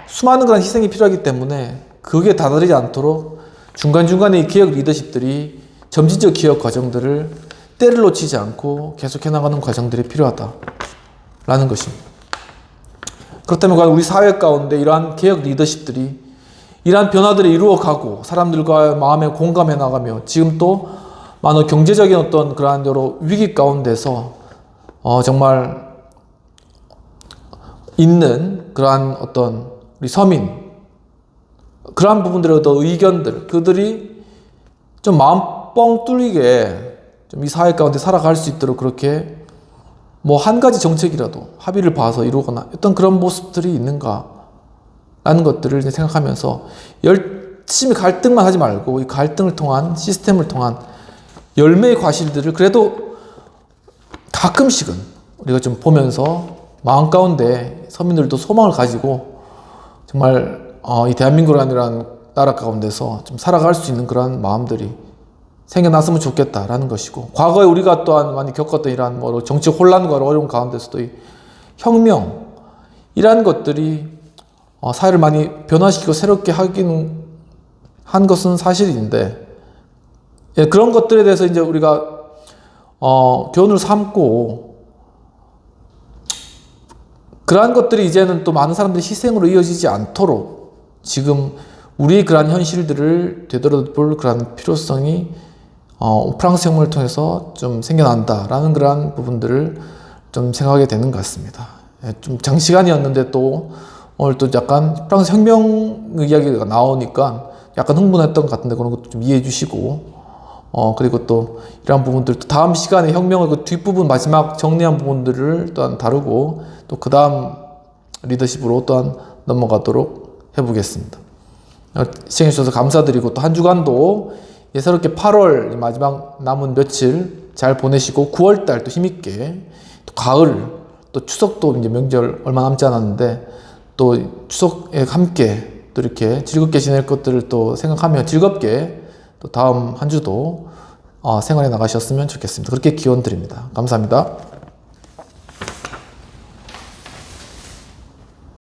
수많은 그런 희생이 필요하기 때문에 그게 다다르지 않도록 중간중간에 이 개혁 리더십들이 점진적 개혁 과정들을 때를 놓치지 않고 계속해 나가는 과정들이 필요하다라는 것입니다. 그렇다면 과연 우리 사회 가운데 이러한 개혁 리더십들이 이러한 변화들을 이루어가고 사람들과 마음에 공감해 나가며 지금 또 많은 경제적인 어떤 그러한 여러 위기 가운데서 정말 있는 그러한 어떤 우리 서민 그러한 부분들의 어떤 의견들 그들이 좀 마음 뻥 뚫리게 좀 이 사회 가운데 살아갈 수 있도록 그렇게 뭐 한 가지 정책이라도 합의를 봐서 이루거나 어떤 그런 모습들이 있는가 라는 것들을 이제 생각하면서 열심히 갈등만 하지 말고 이 갈등을 통한 시스템을 통한 열매의 과실들을 그래도 가끔씩은 우리가 좀 보면서 마음 가운데 서민들도 소망을 가지고 정말 이 대한민국이라는 나라 가운데서 좀 살아갈 수 있는 그런 마음들이 생겨났으면 좋겠다라는 것이고, 과거에 우리가 또한 많이 겪었던 이러한 뭐 정치 혼란과 어려운 가운데서도 이 혁명, 이러한 것들이 사회를 많이 변화시키고 새롭게 하기는 한 것은 사실인데, 예, 그런 것들에 대해서 이제 우리가 교훈을 삼고, 그러한 것들이 이제는 또 많은 사람들의 희생으로 이어지지 않도록 지금 우리의 그러한 현실들을 되돌아볼 그러한 필요성이 프랑스 혁명을 통해서 좀 생겨난다라는 그러한 부분들을 좀 생각하게 되는 것 같습니다. 예, 좀 장시간이었는데 또 오늘 또 약간 프랑스 혁명 이야기가 나오니까 약간 흥분했던 것 같은데, 그런 것도 좀 이해해 주시고, 그리고 또 이러한 부분들, 또 다음 시간에 혁명의 그 뒷부분 마지막 정리한 부분들을 또한 다루고, 또 그 다음 리더십으로 또한 넘어가도록 해보겠습니다. 시청해 주셔서 감사드리고, 또 한 주간도 예사롭게 8월 마지막 남은 며칠 잘 보내시고, 9월달 또 힘있게, 또 가을, 또 추석도 이제 명절 얼마 남지 않았는데, 또 추석에 함께 또 이렇게 즐겁게 지낼 것들을 또 생각하며 즐겁게 또 다음 한 주도 생활해 나가셨으면 좋겠습니다. 그렇게 기원 드립니다. 감사합니다.